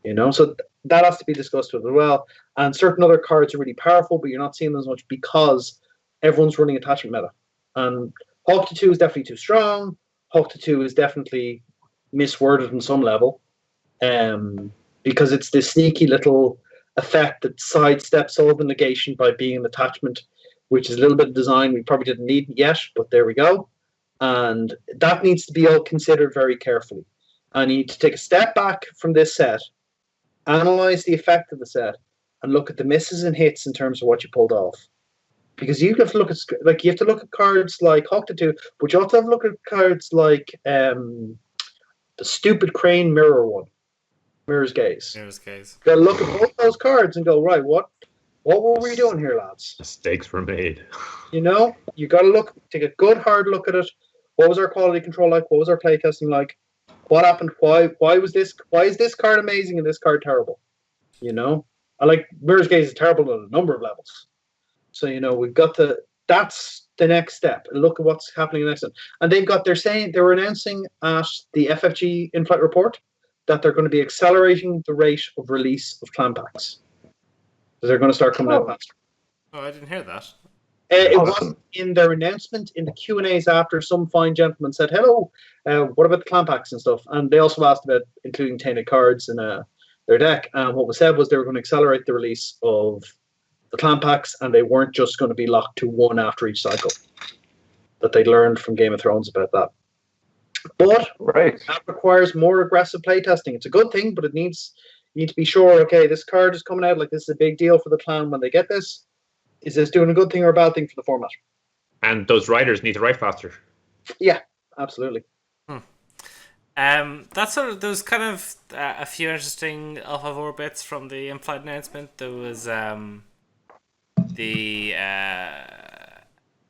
You know, so that has to be discussed with as well. And certain other cards are really powerful, but you're not seeing them as much because everyone's running attachment meta. And Hulk to 2 is definitely too strong. Hulk to 2 is definitely misworded on some level. Because it's this sneaky little effect that sidesteps all the negation by being an attachment, which is a little bit of design we probably didn't need yet, but there we go. And that needs to be all considered very carefully. I need to take a step back from this set, analyze the effect of the set, and look at the misses and hits in terms of what you pulled off. Because you have to look at cards like Hulk to 2, but you also have to look at cards like the stupid Crane Mirror one. Mirror's Gaze. Mirror's Gaze. You gotta look at both those cards and go, right, what were we doing here, lads? Mistakes were made. You know, you gotta take a good hard look at it. What was our quality control like? What was our playtesting like? What happened? Why is this card amazing and this card terrible? You know? Mirror's Gaze is terrible on a number of levels. So, you know, that's the next step. Look at what's happening next. And they were announcing at the FFG in-flight report that they're going to be accelerating the rate of release of clan packs. So they're going to start coming out faster. Oh, I didn't hear that. It was in their announcement in the Q&As after some fine gentleman said, hello, what about the clan packs and stuff? And they also asked about including tainted cards in their deck. And what was said was they were going to accelerate the release of the clan packs, and they weren't just going to be locked to one after each cycle. That they learned from Game of Thrones about that. But that requires more aggressive playtesting. It's a good thing, but you need to be sure, okay, this card is coming out, like this is a big deal for the clan when they get this. Is this doing a good thing or a bad thing for the format? And those writers need to write faster. Yeah, absolutely. That's there was kind of a few interesting Alpha 4 bits from the in-flight announcement. There was the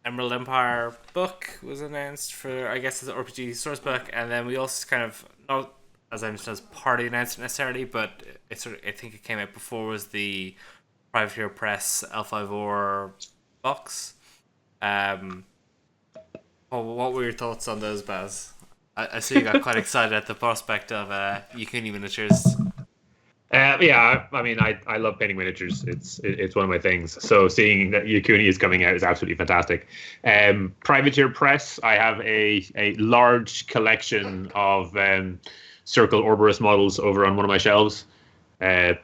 Emerald Empire book was announced for, I guess, as an RPG source book, and then we also kind of, not as I understand, as part of the announcement necessarily, but I think it came out before, was the Privateer Press L5R box. What were your thoughts on those, Baz? I see you got quite excited at the prospect of Yukuni miniatures. Yeah, I mean, I love painting miniatures. It's one of my things. So seeing that Yukuni is coming out is absolutely fantastic. Privateer Press, I have a large collection of Circle Orberus models over on one of my shelves. So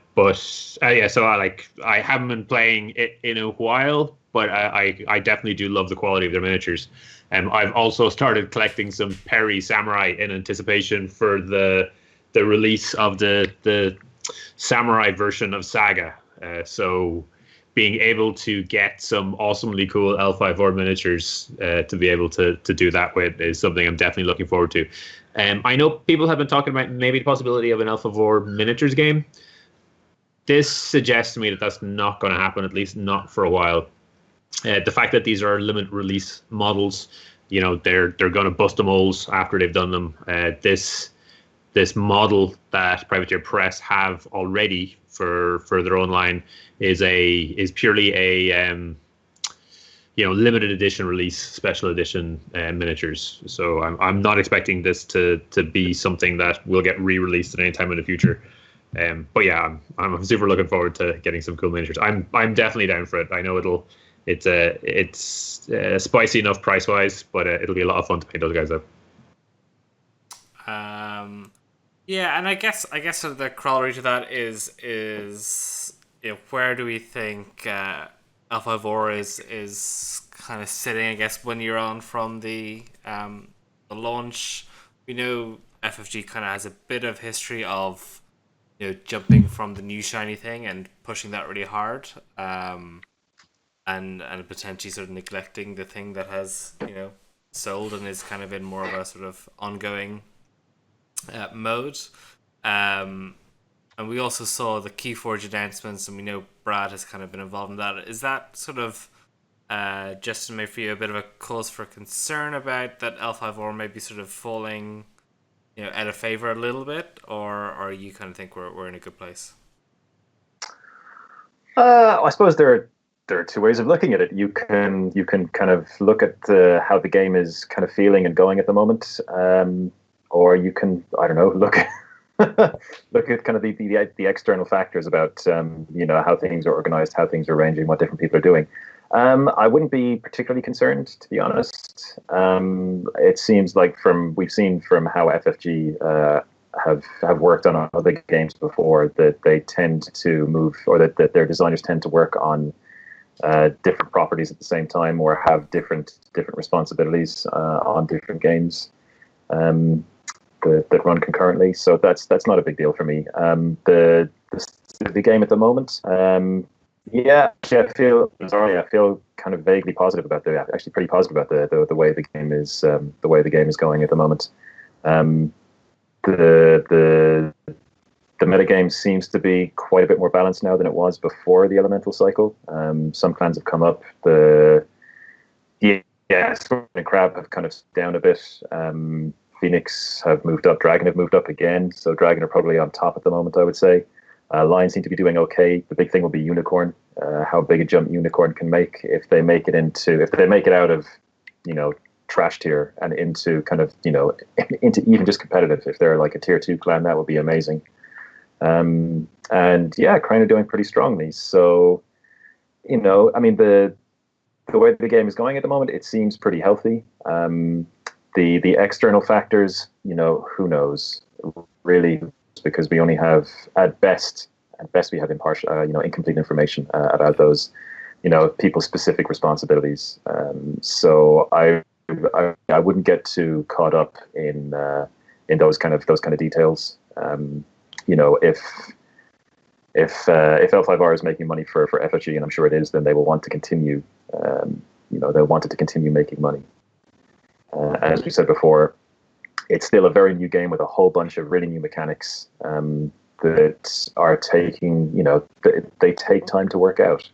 I haven't been playing it in a while, but I definitely do love the quality of their miniatures. I've also started collecting some Perry Samurai in anticipation for the release of the Samurai version of Saga. So being able to get some awesomely cool L5R miniatures to be able to do that with is something I'm definitely looking forward to. I know people have been talking about maybe the possibility of an L5R miniatures game. this suggests to me that that's not going to happen, at least not for a while. The fact that these are limited release models, they're going to bust the molds after they've done them. This model that Privateer Press have already for their own line is purely a limited edition release, special edition miniatures. So I'm not expecting this to be something that will get re-released at any time in the future. But yeah, I'm super looking forward to getting some cool miniatures. I'm definitely down for it. I know it's spicy enough price wise, but it'll be a lot of fun to paint those guys up. Yeah, and I guess sort of the corollary to that is where do we think L5R is kind of sitting? I guess when you're on from the launch, we know FFG kind of has a bit of history of jumping from the new shiny thing and pushing that really hard, and potentially sort of neglecting the thing that has sold and is kind of in more of a sort of ongoing mode. And we also saw the KeyForge announcements, and we know Brad has kind of been involved in that. Is that sort of Justin, maybe for you, a bit of a cause for concern about that L5R may be sort of falling out of favor a little bit, or you kind of think we're in a good place? I suppose there are two ways of looking at it. You can kind of look at how the game is kind of feeling and going at the moment, or you can, I don't know, look at kind of the external factors about how things are organized, how things are arranging, what different people are doing. I wouldn't be particularly concerned, to be honest. It seems like we've seen from how FFG have worked on other games before that they tend to move, or that their designers tend to work on different properties at the same time, or have different responsibilities on different games that run concurrently. So that's not a big deal for me. The game at the moment. Yeah, I feel kind of vaguely positive about actually pretty positive about the way the game is going at the moment. The metagame seems to be quite a bit more balanced now than it was before the elemental cycle. Some clans have come up. Sword and Crab have kind of down a bit. Phoenix have moved up. Dragon have moved up again. So Dragon are probably on top at the moment, I would say. Lions seem to be doing okay. The big thing will be Unicorn. How big a jump Unicorn can make if they make it out of trash tier and into kind of into even just competitive. If they're like a tier 2 clan, that would be amazing. And yeah, Crane are doing pretty strongly. So I mean the way the game is going at the moment, it seems pretty healthy. The external factors, who knows really, because we only have at best we have incomplete information about those people's specific responsibilities. So I wouldn't get too caught up in those kind of details. If L5R is making money for FFG, and I'm sure it is, then they will want to continue. They'll want it to continue making money. As we said before, it's still a very new game with a whole bunch of really new mechanics that are taking, they take time to work out.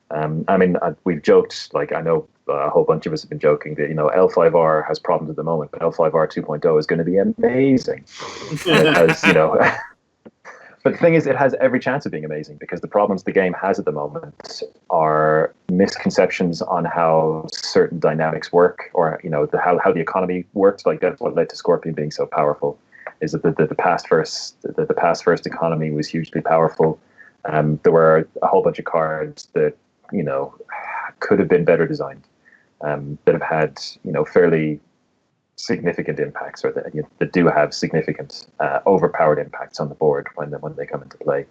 I mean, we've joked, I know a whole bunch of us have been joking that, L5R has problems at the moment, but L5R 2.0 is going to be amazing. Because, but the thing is, it has every chance of being amazing, because the problems the game has at the moment are misconceptions on how certain dynamics work, or how the economy works. Like that's what led to Scorpion being so powerful, is that the pass first economy was hugely powerful. There were a whole bunch of cards that could have been better designed, that have had fairly significant impacts, or that do have significant overpowered impacts on the board when they come into play.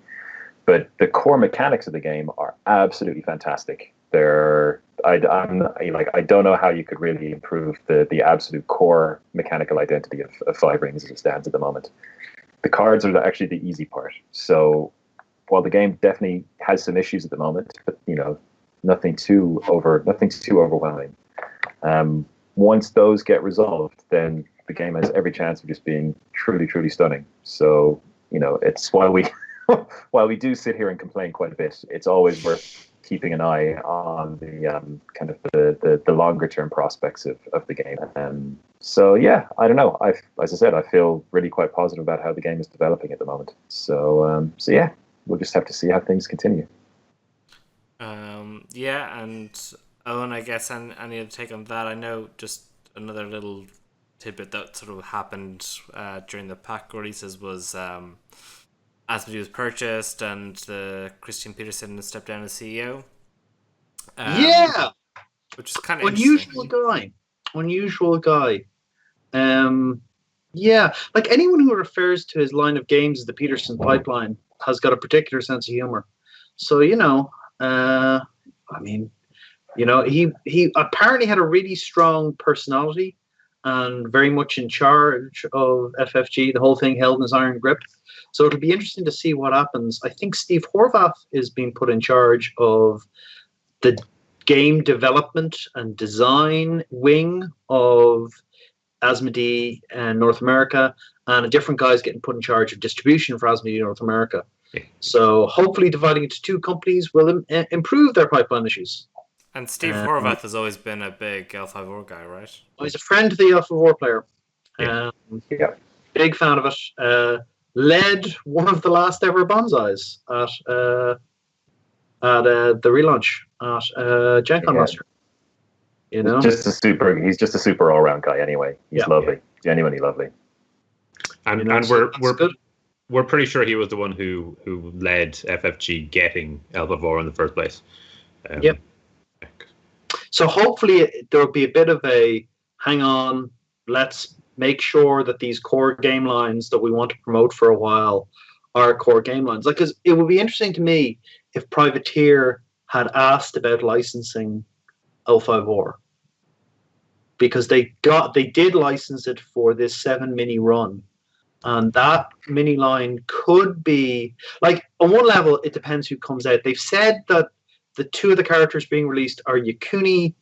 But the core mechanics of the game are absolutely fantastic. I don't know how you could really improve the absolute core mechanical identity of Five Rings as it stands at the moment. The cards are actually the easy part. So while the game definitely has some issues at the moment, but nothing too overwhelming. Once those get resolved, then the game has every chance of just being truly, truly stunning. So, it's why we while we do sit here and complain quite a bit, it's always worth keeping an eye on the kind of the longer term prospects of the game. So yeah, I don't know. As I said, I feel really quite positive about how the game is developing at the moment. So yeah, we'll just have to see how things continue. Yeah, and Owen, I guess, any other take on that? I know just another little tidbit that sort of happened during the pack releases was Asmodee was purchased and Christian Peterson stepped down as CEO. Yeah, which is kind of unusual guy. Yeah, like anyone who refers to his line of games as the Peterson pipeline has got a particular sense of humor. So I mean, he apparently had a really strong personality and very much in charge of FFG. The whole thing held in his iron grip. So it'll be interesting to see what happens. I think Steve Horvath is being put in charge of the game development and design wing of Asmodee and North America, and a different guy is getting put in charge of distribution for Asmodee North America. So hopefully dividing it to two companies will improve their pipeline issues. And Steve Horvath has always been a big L5R guy, right? He's a friend of the L5R player. Yeah. Big fan of it. Led one of the last ever bonsais at the relaunch at GenCon last year. He's just a super all-round guy anyway. He's lovely. Genuinely lovely. And we're pretty sure he was the one who led FFG getting L5R in the first place. Yep. So hopefully there will be a bit of a hang on, let's make sure that these core game lines that we want to promote for a while are core game lines. Like, because it would be interesting to me if Privateer had asked about licensing L5R, because they did license it for this 7 mini run, and that mini line could be like, on one level it depends who comes out. They've said that the two of the characters being released are Yakuni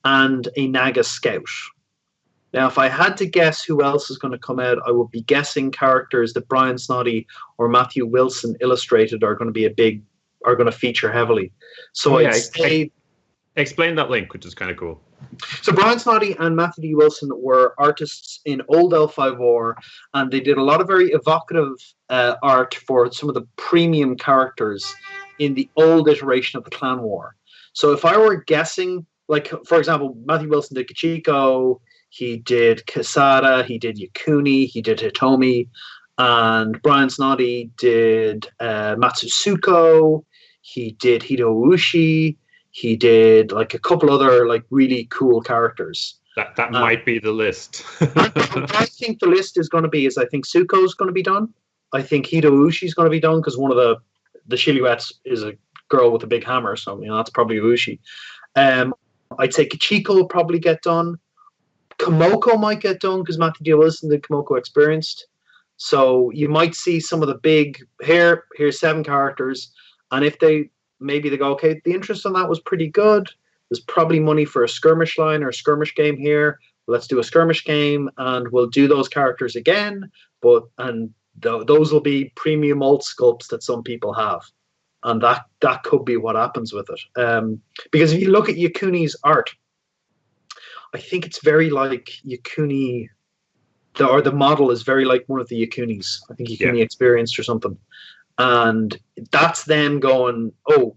and a Naga Scout. Now, if I had to guess who else is going to come out, I would be guessing characters that Brian Snoddy or Matthew Wilson illustrated are going to feature heavily. So I'd say explain that link, which is kind of cool. So Brian Snoddy and Matthew D. Wilson were artists in old L5R, and they did a lot of very evocative art for some of the premium characters in the old iteration of the Clan War. So if I were guessing, like, for example, Matthew Wilson did Kachiko, he did Kasada, he did Yakuni, he did Hitomi, and Brian Snoddy did Matsusuko, he did Hidoushi, he did like a couple other like really cool characters. That might be the list. I think the list is going to be I think Suko's going to be done. I think Hidoushi's going to be done because one of the silhouettes is a girl with a big hammer, so that's probably Ushi. I'd say Kachiko will probably get done. Komoko might get done because Matthew D. Wilson did Komoko Experienced. So you might see some of the big here's 7 characters, and if they go, okay, the interest on that was pretty good. There's probably money for a skirmish line or a skirmish game here. Let's do a skirmish game, and we'll do those characters again. Those will be premium alt sculpts that some people have, and that could be what happens with it. Because if you look at Yakuni's art, I think it's very like Yakuni, the model is very like one of the Yakunis. I think Yakuni Experienced or something. And that's them going, oh,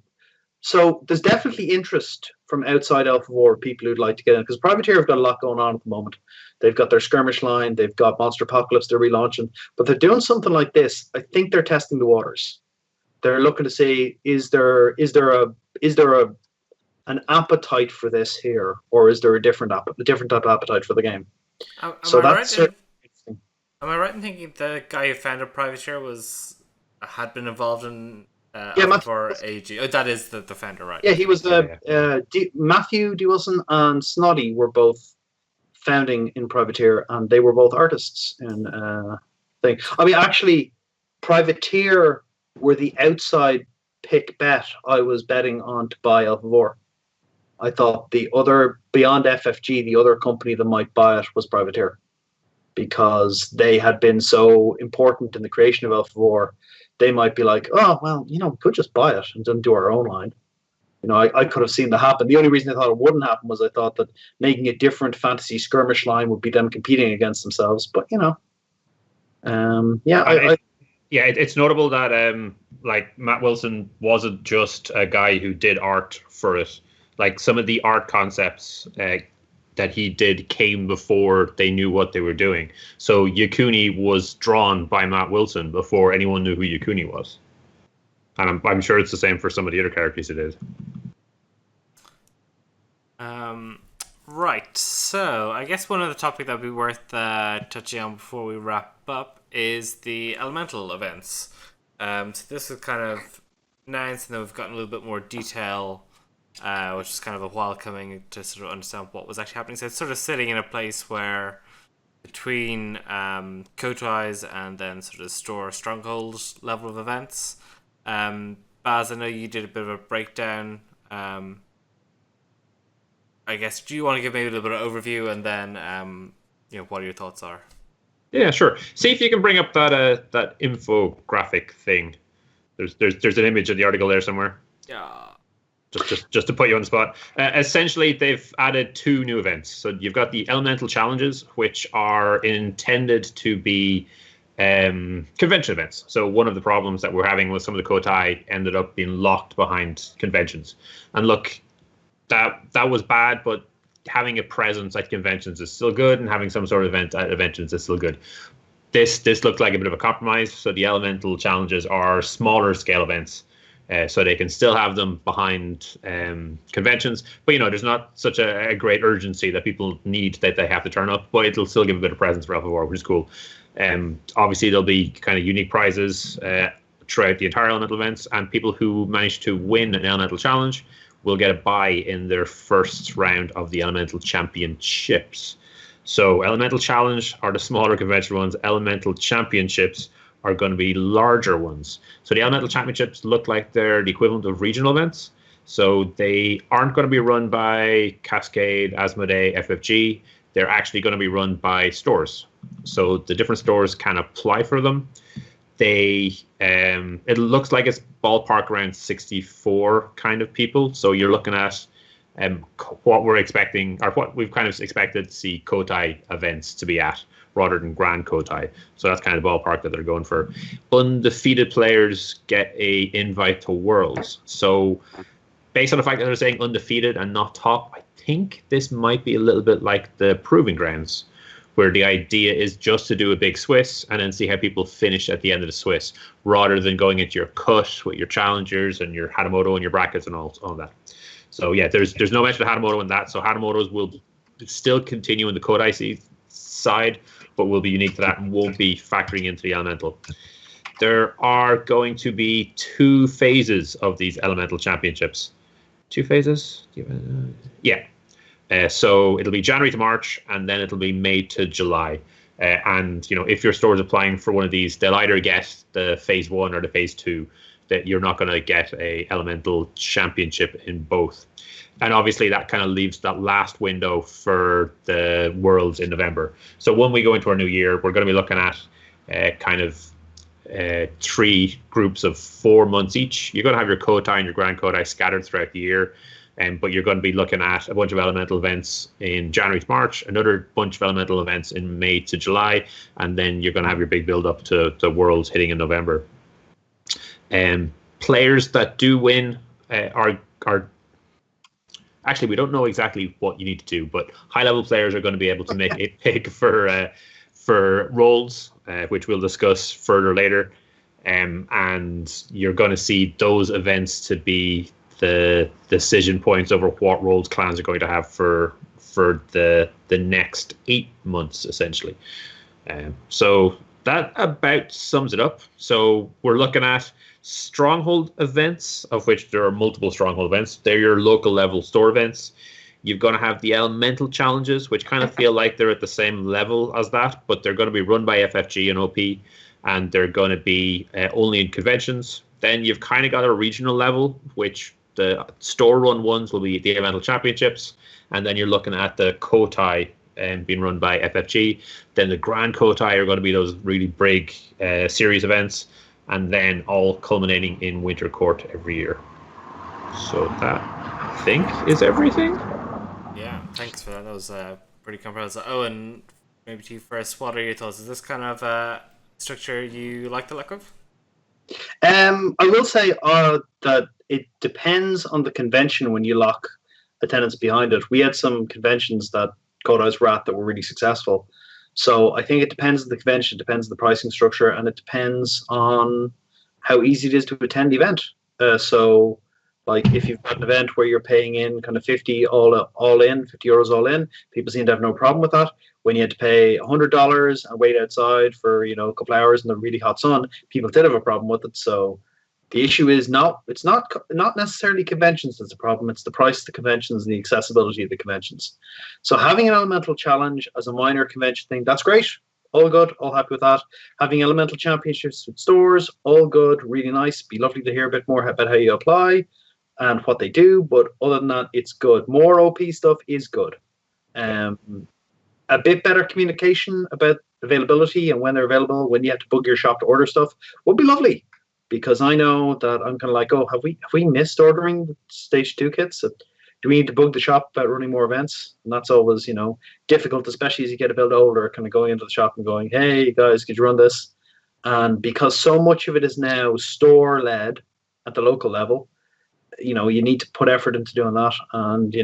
so there's definitely interest from outside L4 people who'd like to get in, because Privateer have got a lot going on at the moment. They've got their skirmish line, they've got Monster Apocalypse they're relaunching, but they're doing something like this. I think they're testing the waters. They're looking to say, is there an appetite for this here, or is there a different type of appetite for the game? Am I right in thinking the guy who founded Privateer had been involved in for AG? Oh, that is the founder, right? Yeah, he was Matthew D. Wilson and Snoddy were both founding in Privateer, and they were both artists in thing. I mean, actually, Privateer were the outside pick bet I was betting on to buy L4. I thought the other, beyond FFG, the other company that might buy it was Privateer. because they had been so important in the creation of Elf of War. They might be like, oh, well, we could just buy it and then do our own line. I could have seen that happen. The only reason I thought it wouldn't happen was I thought that making a different fantasy skirmish line would be them competing against themselves. But, it's notable that like Matt Wilson wasn't just a guy who did art for it. Like some of the art concepts that he did came before they knew what they were doing. So Yukuni was drawn by Matt Wilson before anyone knew who Yukuni was. And I'm sure it's the same for some of the other characters it is. Right, so I guess one other topic that would be worth touching on before we wrap up is the elemental events. So this is kind of announced, and then we've gotten a little bit more detail, which is kind of a while coming to sort of understand what was actually happening. So it's sort of sitting in a place where between Kotai's and then sort of store stronghold level of events. Baz, I know you did a bit of a breakdown. I guess, do you want to give maybe a little bit of overview and then what your thoughts are? Yeah, sure. See if you can bring up that infographic thing. There's an image of the article there somewhere. Yeah. Just to put you on the spot. Essentially, they've added 2 new events. So you've got the elemental challenges, which are intended to be convention events. So one of the problems that we're having with some of the Kotai ended up being locked behind conventions. And look, that was bad, but having a presence at conventions is still good, and having some sort of event at conventions is still good. This looked like a bit of a compromise. So the elemental challenges are smaller scale events, so they can still have them behind conventions. But there's not such a great urgency that people need that they have to turn up. But it'll still give a bit of presence for Elf of War, which is cool. Obviously, there'll be kind of unique prizes throughout the entire elemental events, and people who manage to win an elemental challenge will get a bye in their first round of the elemental championships. So elemental challenge are the smaller conventional ones. Elemental championships are going to be larger ones. So the elemental championships look like they're the equivalent of regional events. So they aren't going to be run by Cascade, Asmodee, FFG. They're actually going to be run by stores. So the different stores can apply for them. It looks like it's ballpark around 64 kind of people. So you're looking at what we're expecting, or what we've kind of expected to see Kotai events to be at, rather than Grand Kotai. So that's kind of the ballpark that they're going for. Undefeated players get a invite to Worlds. So based on the fact that they're saying undefeated and not top, I think this might be a little bit like the Proving Grounds, where the idea is just to do a big Swiss and then see how people finish at the end of the Swiss, rather than going into your cut with your challengers and your Hatamoto and your brackets and all that. So yeah, there's no mention of Hatamoto in that. So Hatamotos will still continue in the Kodai side, but will be unique to that and won't be factoring into the elemental. There are going to be 2 phases of these elemental championships. 2 phases? Yeah. So it'll be January to March, and then it'll be May to July. And if your store is applying for one of these, they'll either get the phase 1 or the phase 2. That you're not going to get a elemental championship in both. And obviously that kind of leaves that last window for the Worlds in November. So when we go into our new year, we're going to be looking at kind of 3 groups of 4 months each. You're going to have your Kotai and your Grand Kotai scattered throughout the year. But you're going to be looking at a bunch of elemental events in January to March, another bunch of elemental events in May to July, and then you're going to have your big build up to the Worlds hitting in November. Players that do win are actually, we don't know exactly what you need to do, but high level players are going to be able to make a pick for roles, which we'll discuss further later. And you're going to see those events to be the decision points over what roles clans are going to have for the next 8 months, essentially. So that about sums it up. So we're looking at stronghold events, of which there are multiple stronghold events. They're your local level store events. You're going to have the elemental challenges, which kind of feel like they're at the same level as that, but they're going to be run by FFG and OP, and they're going to be only in conventions. Then you've kind of got a regional level, which the store run ones will be the elemental championships, and then you're looking at the Kotai being run by FFG. Then the Grand Kotai are going to be those really big series events, and then all culminating in Winter Court every year. So that, I think, is everything. Yeah, thanks for that. That was pretty comprehensive. Oh, and maybe to you first, what are your thoughts? Is this kind of structure you like the look of? I will say that it depends on the convention when you lock attendance behind it. We had some conventions that Kodai's rat that were really successful. So I think it depends on the convention, it depends on the pricing structure, and it depends on how easy it is to attend the event. So, like, if you've got an event where you're paying in kind of 50 all in, €50 all in, people seem to have no problem with that. When you had to pay $100 and wait outside for a couple hours in the really hot sun, people did have a problem with it. So the issue is it's not necessarily conventions that's the problem. It's the price of the conventions and the accessibility of the conventions. So having an elemental challenge as a minor convention thing, that's great. All good, all happy with that. Having elemental championships with stores, all good, really nice. Be lovely to hear a bit more about how you apply and what they do. But other than that, it's good. More OP stuff is good. A bit better communication about availability and when they're available, when you have to bug your shop to order stuff, would be lovely. Because I know that I'm kind of like, oh, have we missed ordering stage 2 kits? Do we need to bug the shop about running more events? And that's always, difficult, especially as you get a bit older, kind of going into the shop and going, hey, guys, could you run this? And because so much of it is now store-led at the local level, you need to put effort into doing that. And,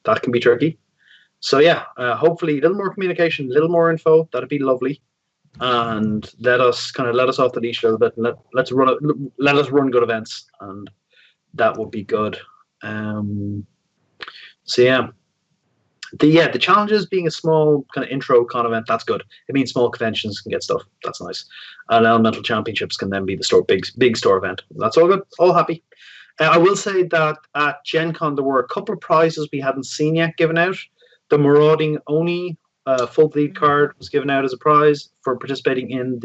that can be tricky. So, yeah, hopefully a little more communication, a little more info. That'd be lovely. And let us off the leash a little bit, and let us run good events, and that would be good. So yeah, the challenges being a small kind of intro con event, that's good. It means small conventions can get stuff. That's nice. And elemental championships can then be the big store event. That's all good. All happy. I will say that at GenCon there were a couple of prizes we hadn't seen yet given out. The Marauding Oni full bleed card was given out as a prize for participating in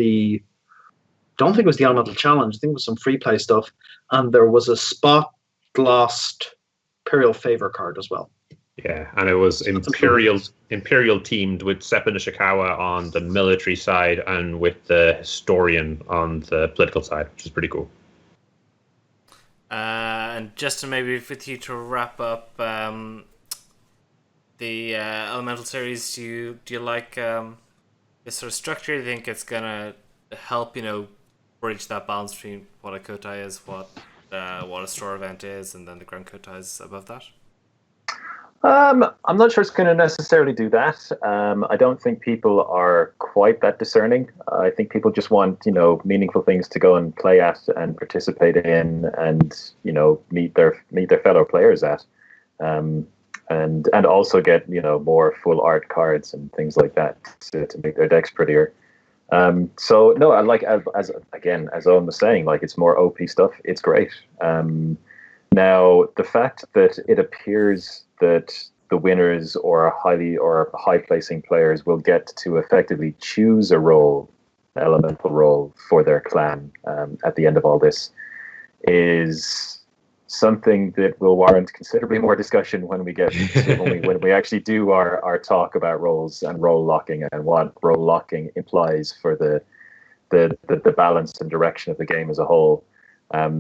don't think it was the Elemental Challenge. I think it was some free play stuff. And there was a spot lost Imperial Favor card as well. Yeah, and it was Imperial teamed with Seppa Nishikawa on the military side and with the Historian on the political side, which is pretty cool. And Justin, maybe with you to wrap up the Elemental series, do you like this sort of structure? Do you think it's gonna help bridge that balance between what a Kotai is, what a store event is, and then the Grand Kotai is above that? I'm not sure it's going to necessarily do that. I don't think people are quite that discerning. I think people just want meaningful things to go and play at and participate in, and meet their fellow players at. And also get more full art cards and things like that to make their decks prettier. So no, I like as Owen was saying, like, it's more OP stuff. It's great. Now the fact that it appears that the winners or high placing players will get to effectively choose a elemental role for their clan at the end of all this is something that will warrant considerably more discussion when we get when we actually do our talk about roles and role locking and what role locking implies for the balance and direction of the game as a whole.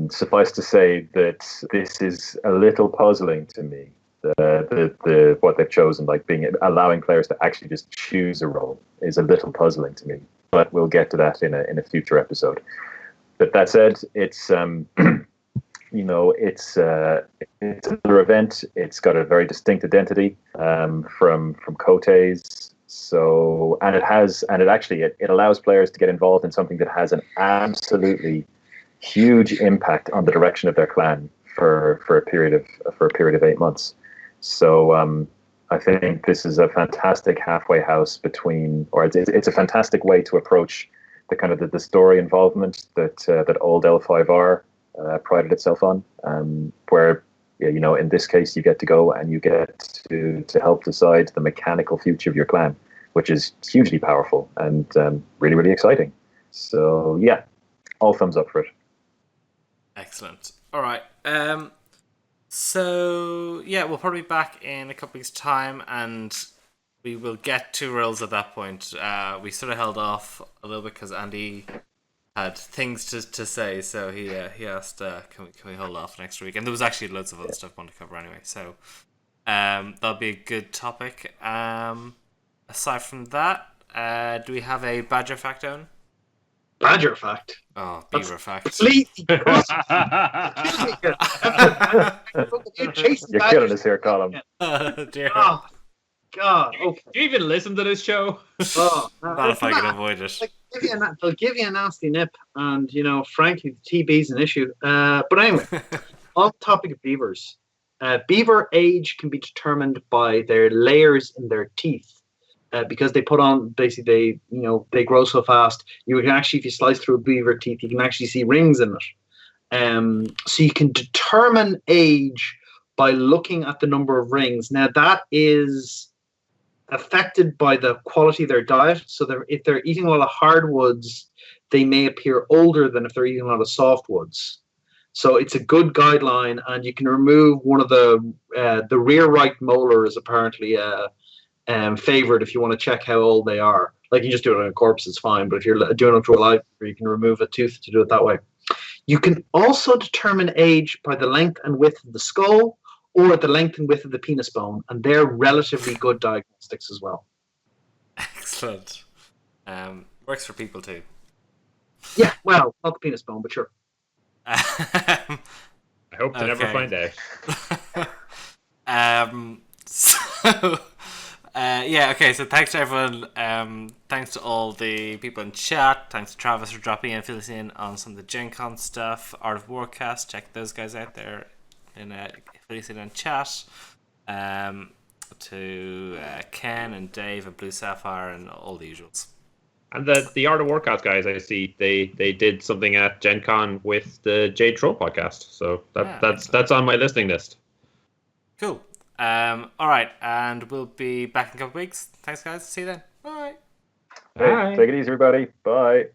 Suffice to say that this is a little puzzling to me. What they've chosen, like allowing players to actually just choose a role, is a little puzzling to me. But we'll get to that in a future episode. But that said, it's it's another event. It's got a very distinct identity from Kote's. So it allows players to get involved in something that has an absolutely huge impact on the direction of their clan for a period of 8 months. So I think this is a fantastic halfway house it's a fantastic way to approach the kind of the story involvement that old L5R prided itself on, where in this case you get to go and you get to help decide the mechanical future of your clan, which is hugely powerful and really, really exciting. So yeah, all thumbs up for it. Excellent. All right. So yeah, we'll probably be back in a couple weeks' time, and we will get to rolls at that point. We sort of held off a little bit because Andy had things to say, so he asked, can we hold off next week? And there was actually loads of other stuff I wanted to cover anyway, so that'll be a good topic. Aside from that, do we have a Badger fact, Owen? Badger fact. Oh, Beaver fact. Completely. You're killing us here, Colm. Oh, dear. Oh, God. Okay. Do you even listen to this show? Oh, Not if I can avoid it. They'll give you a nasty nip, and frankly, the TB's an issue. But anyway, on the topic of beavers, beaver age can be determined by their layers in their teeth. Because they put on, basically, they grow so fast. You can actually, if you slice through a beaver teeth, you can actually see rings in it. So you can determine age by looking at the number of rings. Now, that is affected by the quality of their diet. So if they're eating a lot of hardwoods, they may appear older than if they're eating a lot of softwoods. So it's a good guideline, and you can remove one of the rear right molar is apparently favored if you want to check how old they are. Like, you just do it on a corpse, it's fine, but if you're doing it to a live, you can remove a tooth to do it that way. You can also determine age by the length and width of the skull or the length and width of the penis bone, and they're relatively good diagnostics as well. Excellent. Works for people too. Yeah, well, not the penis bone, but sure. I hope to never find out. So thanks to everyone. Thanks to all the people in chat. Thanks to Travis for dropping in, filling in on some of the GenCon stuff. Art of Warcast, check those guys out there in filling in on chat. To Ken and Dave and Blue Sapphire and all the usuals. And the Art of Warcast guys, I see they did something at GenCon with the Jade Troll podcast. So that's on my listening list. Cool. All right, and we'll be back in a couple of weeks. Thanks, guys. See you then. Bye. Hey, take it easy, everybody. Bye.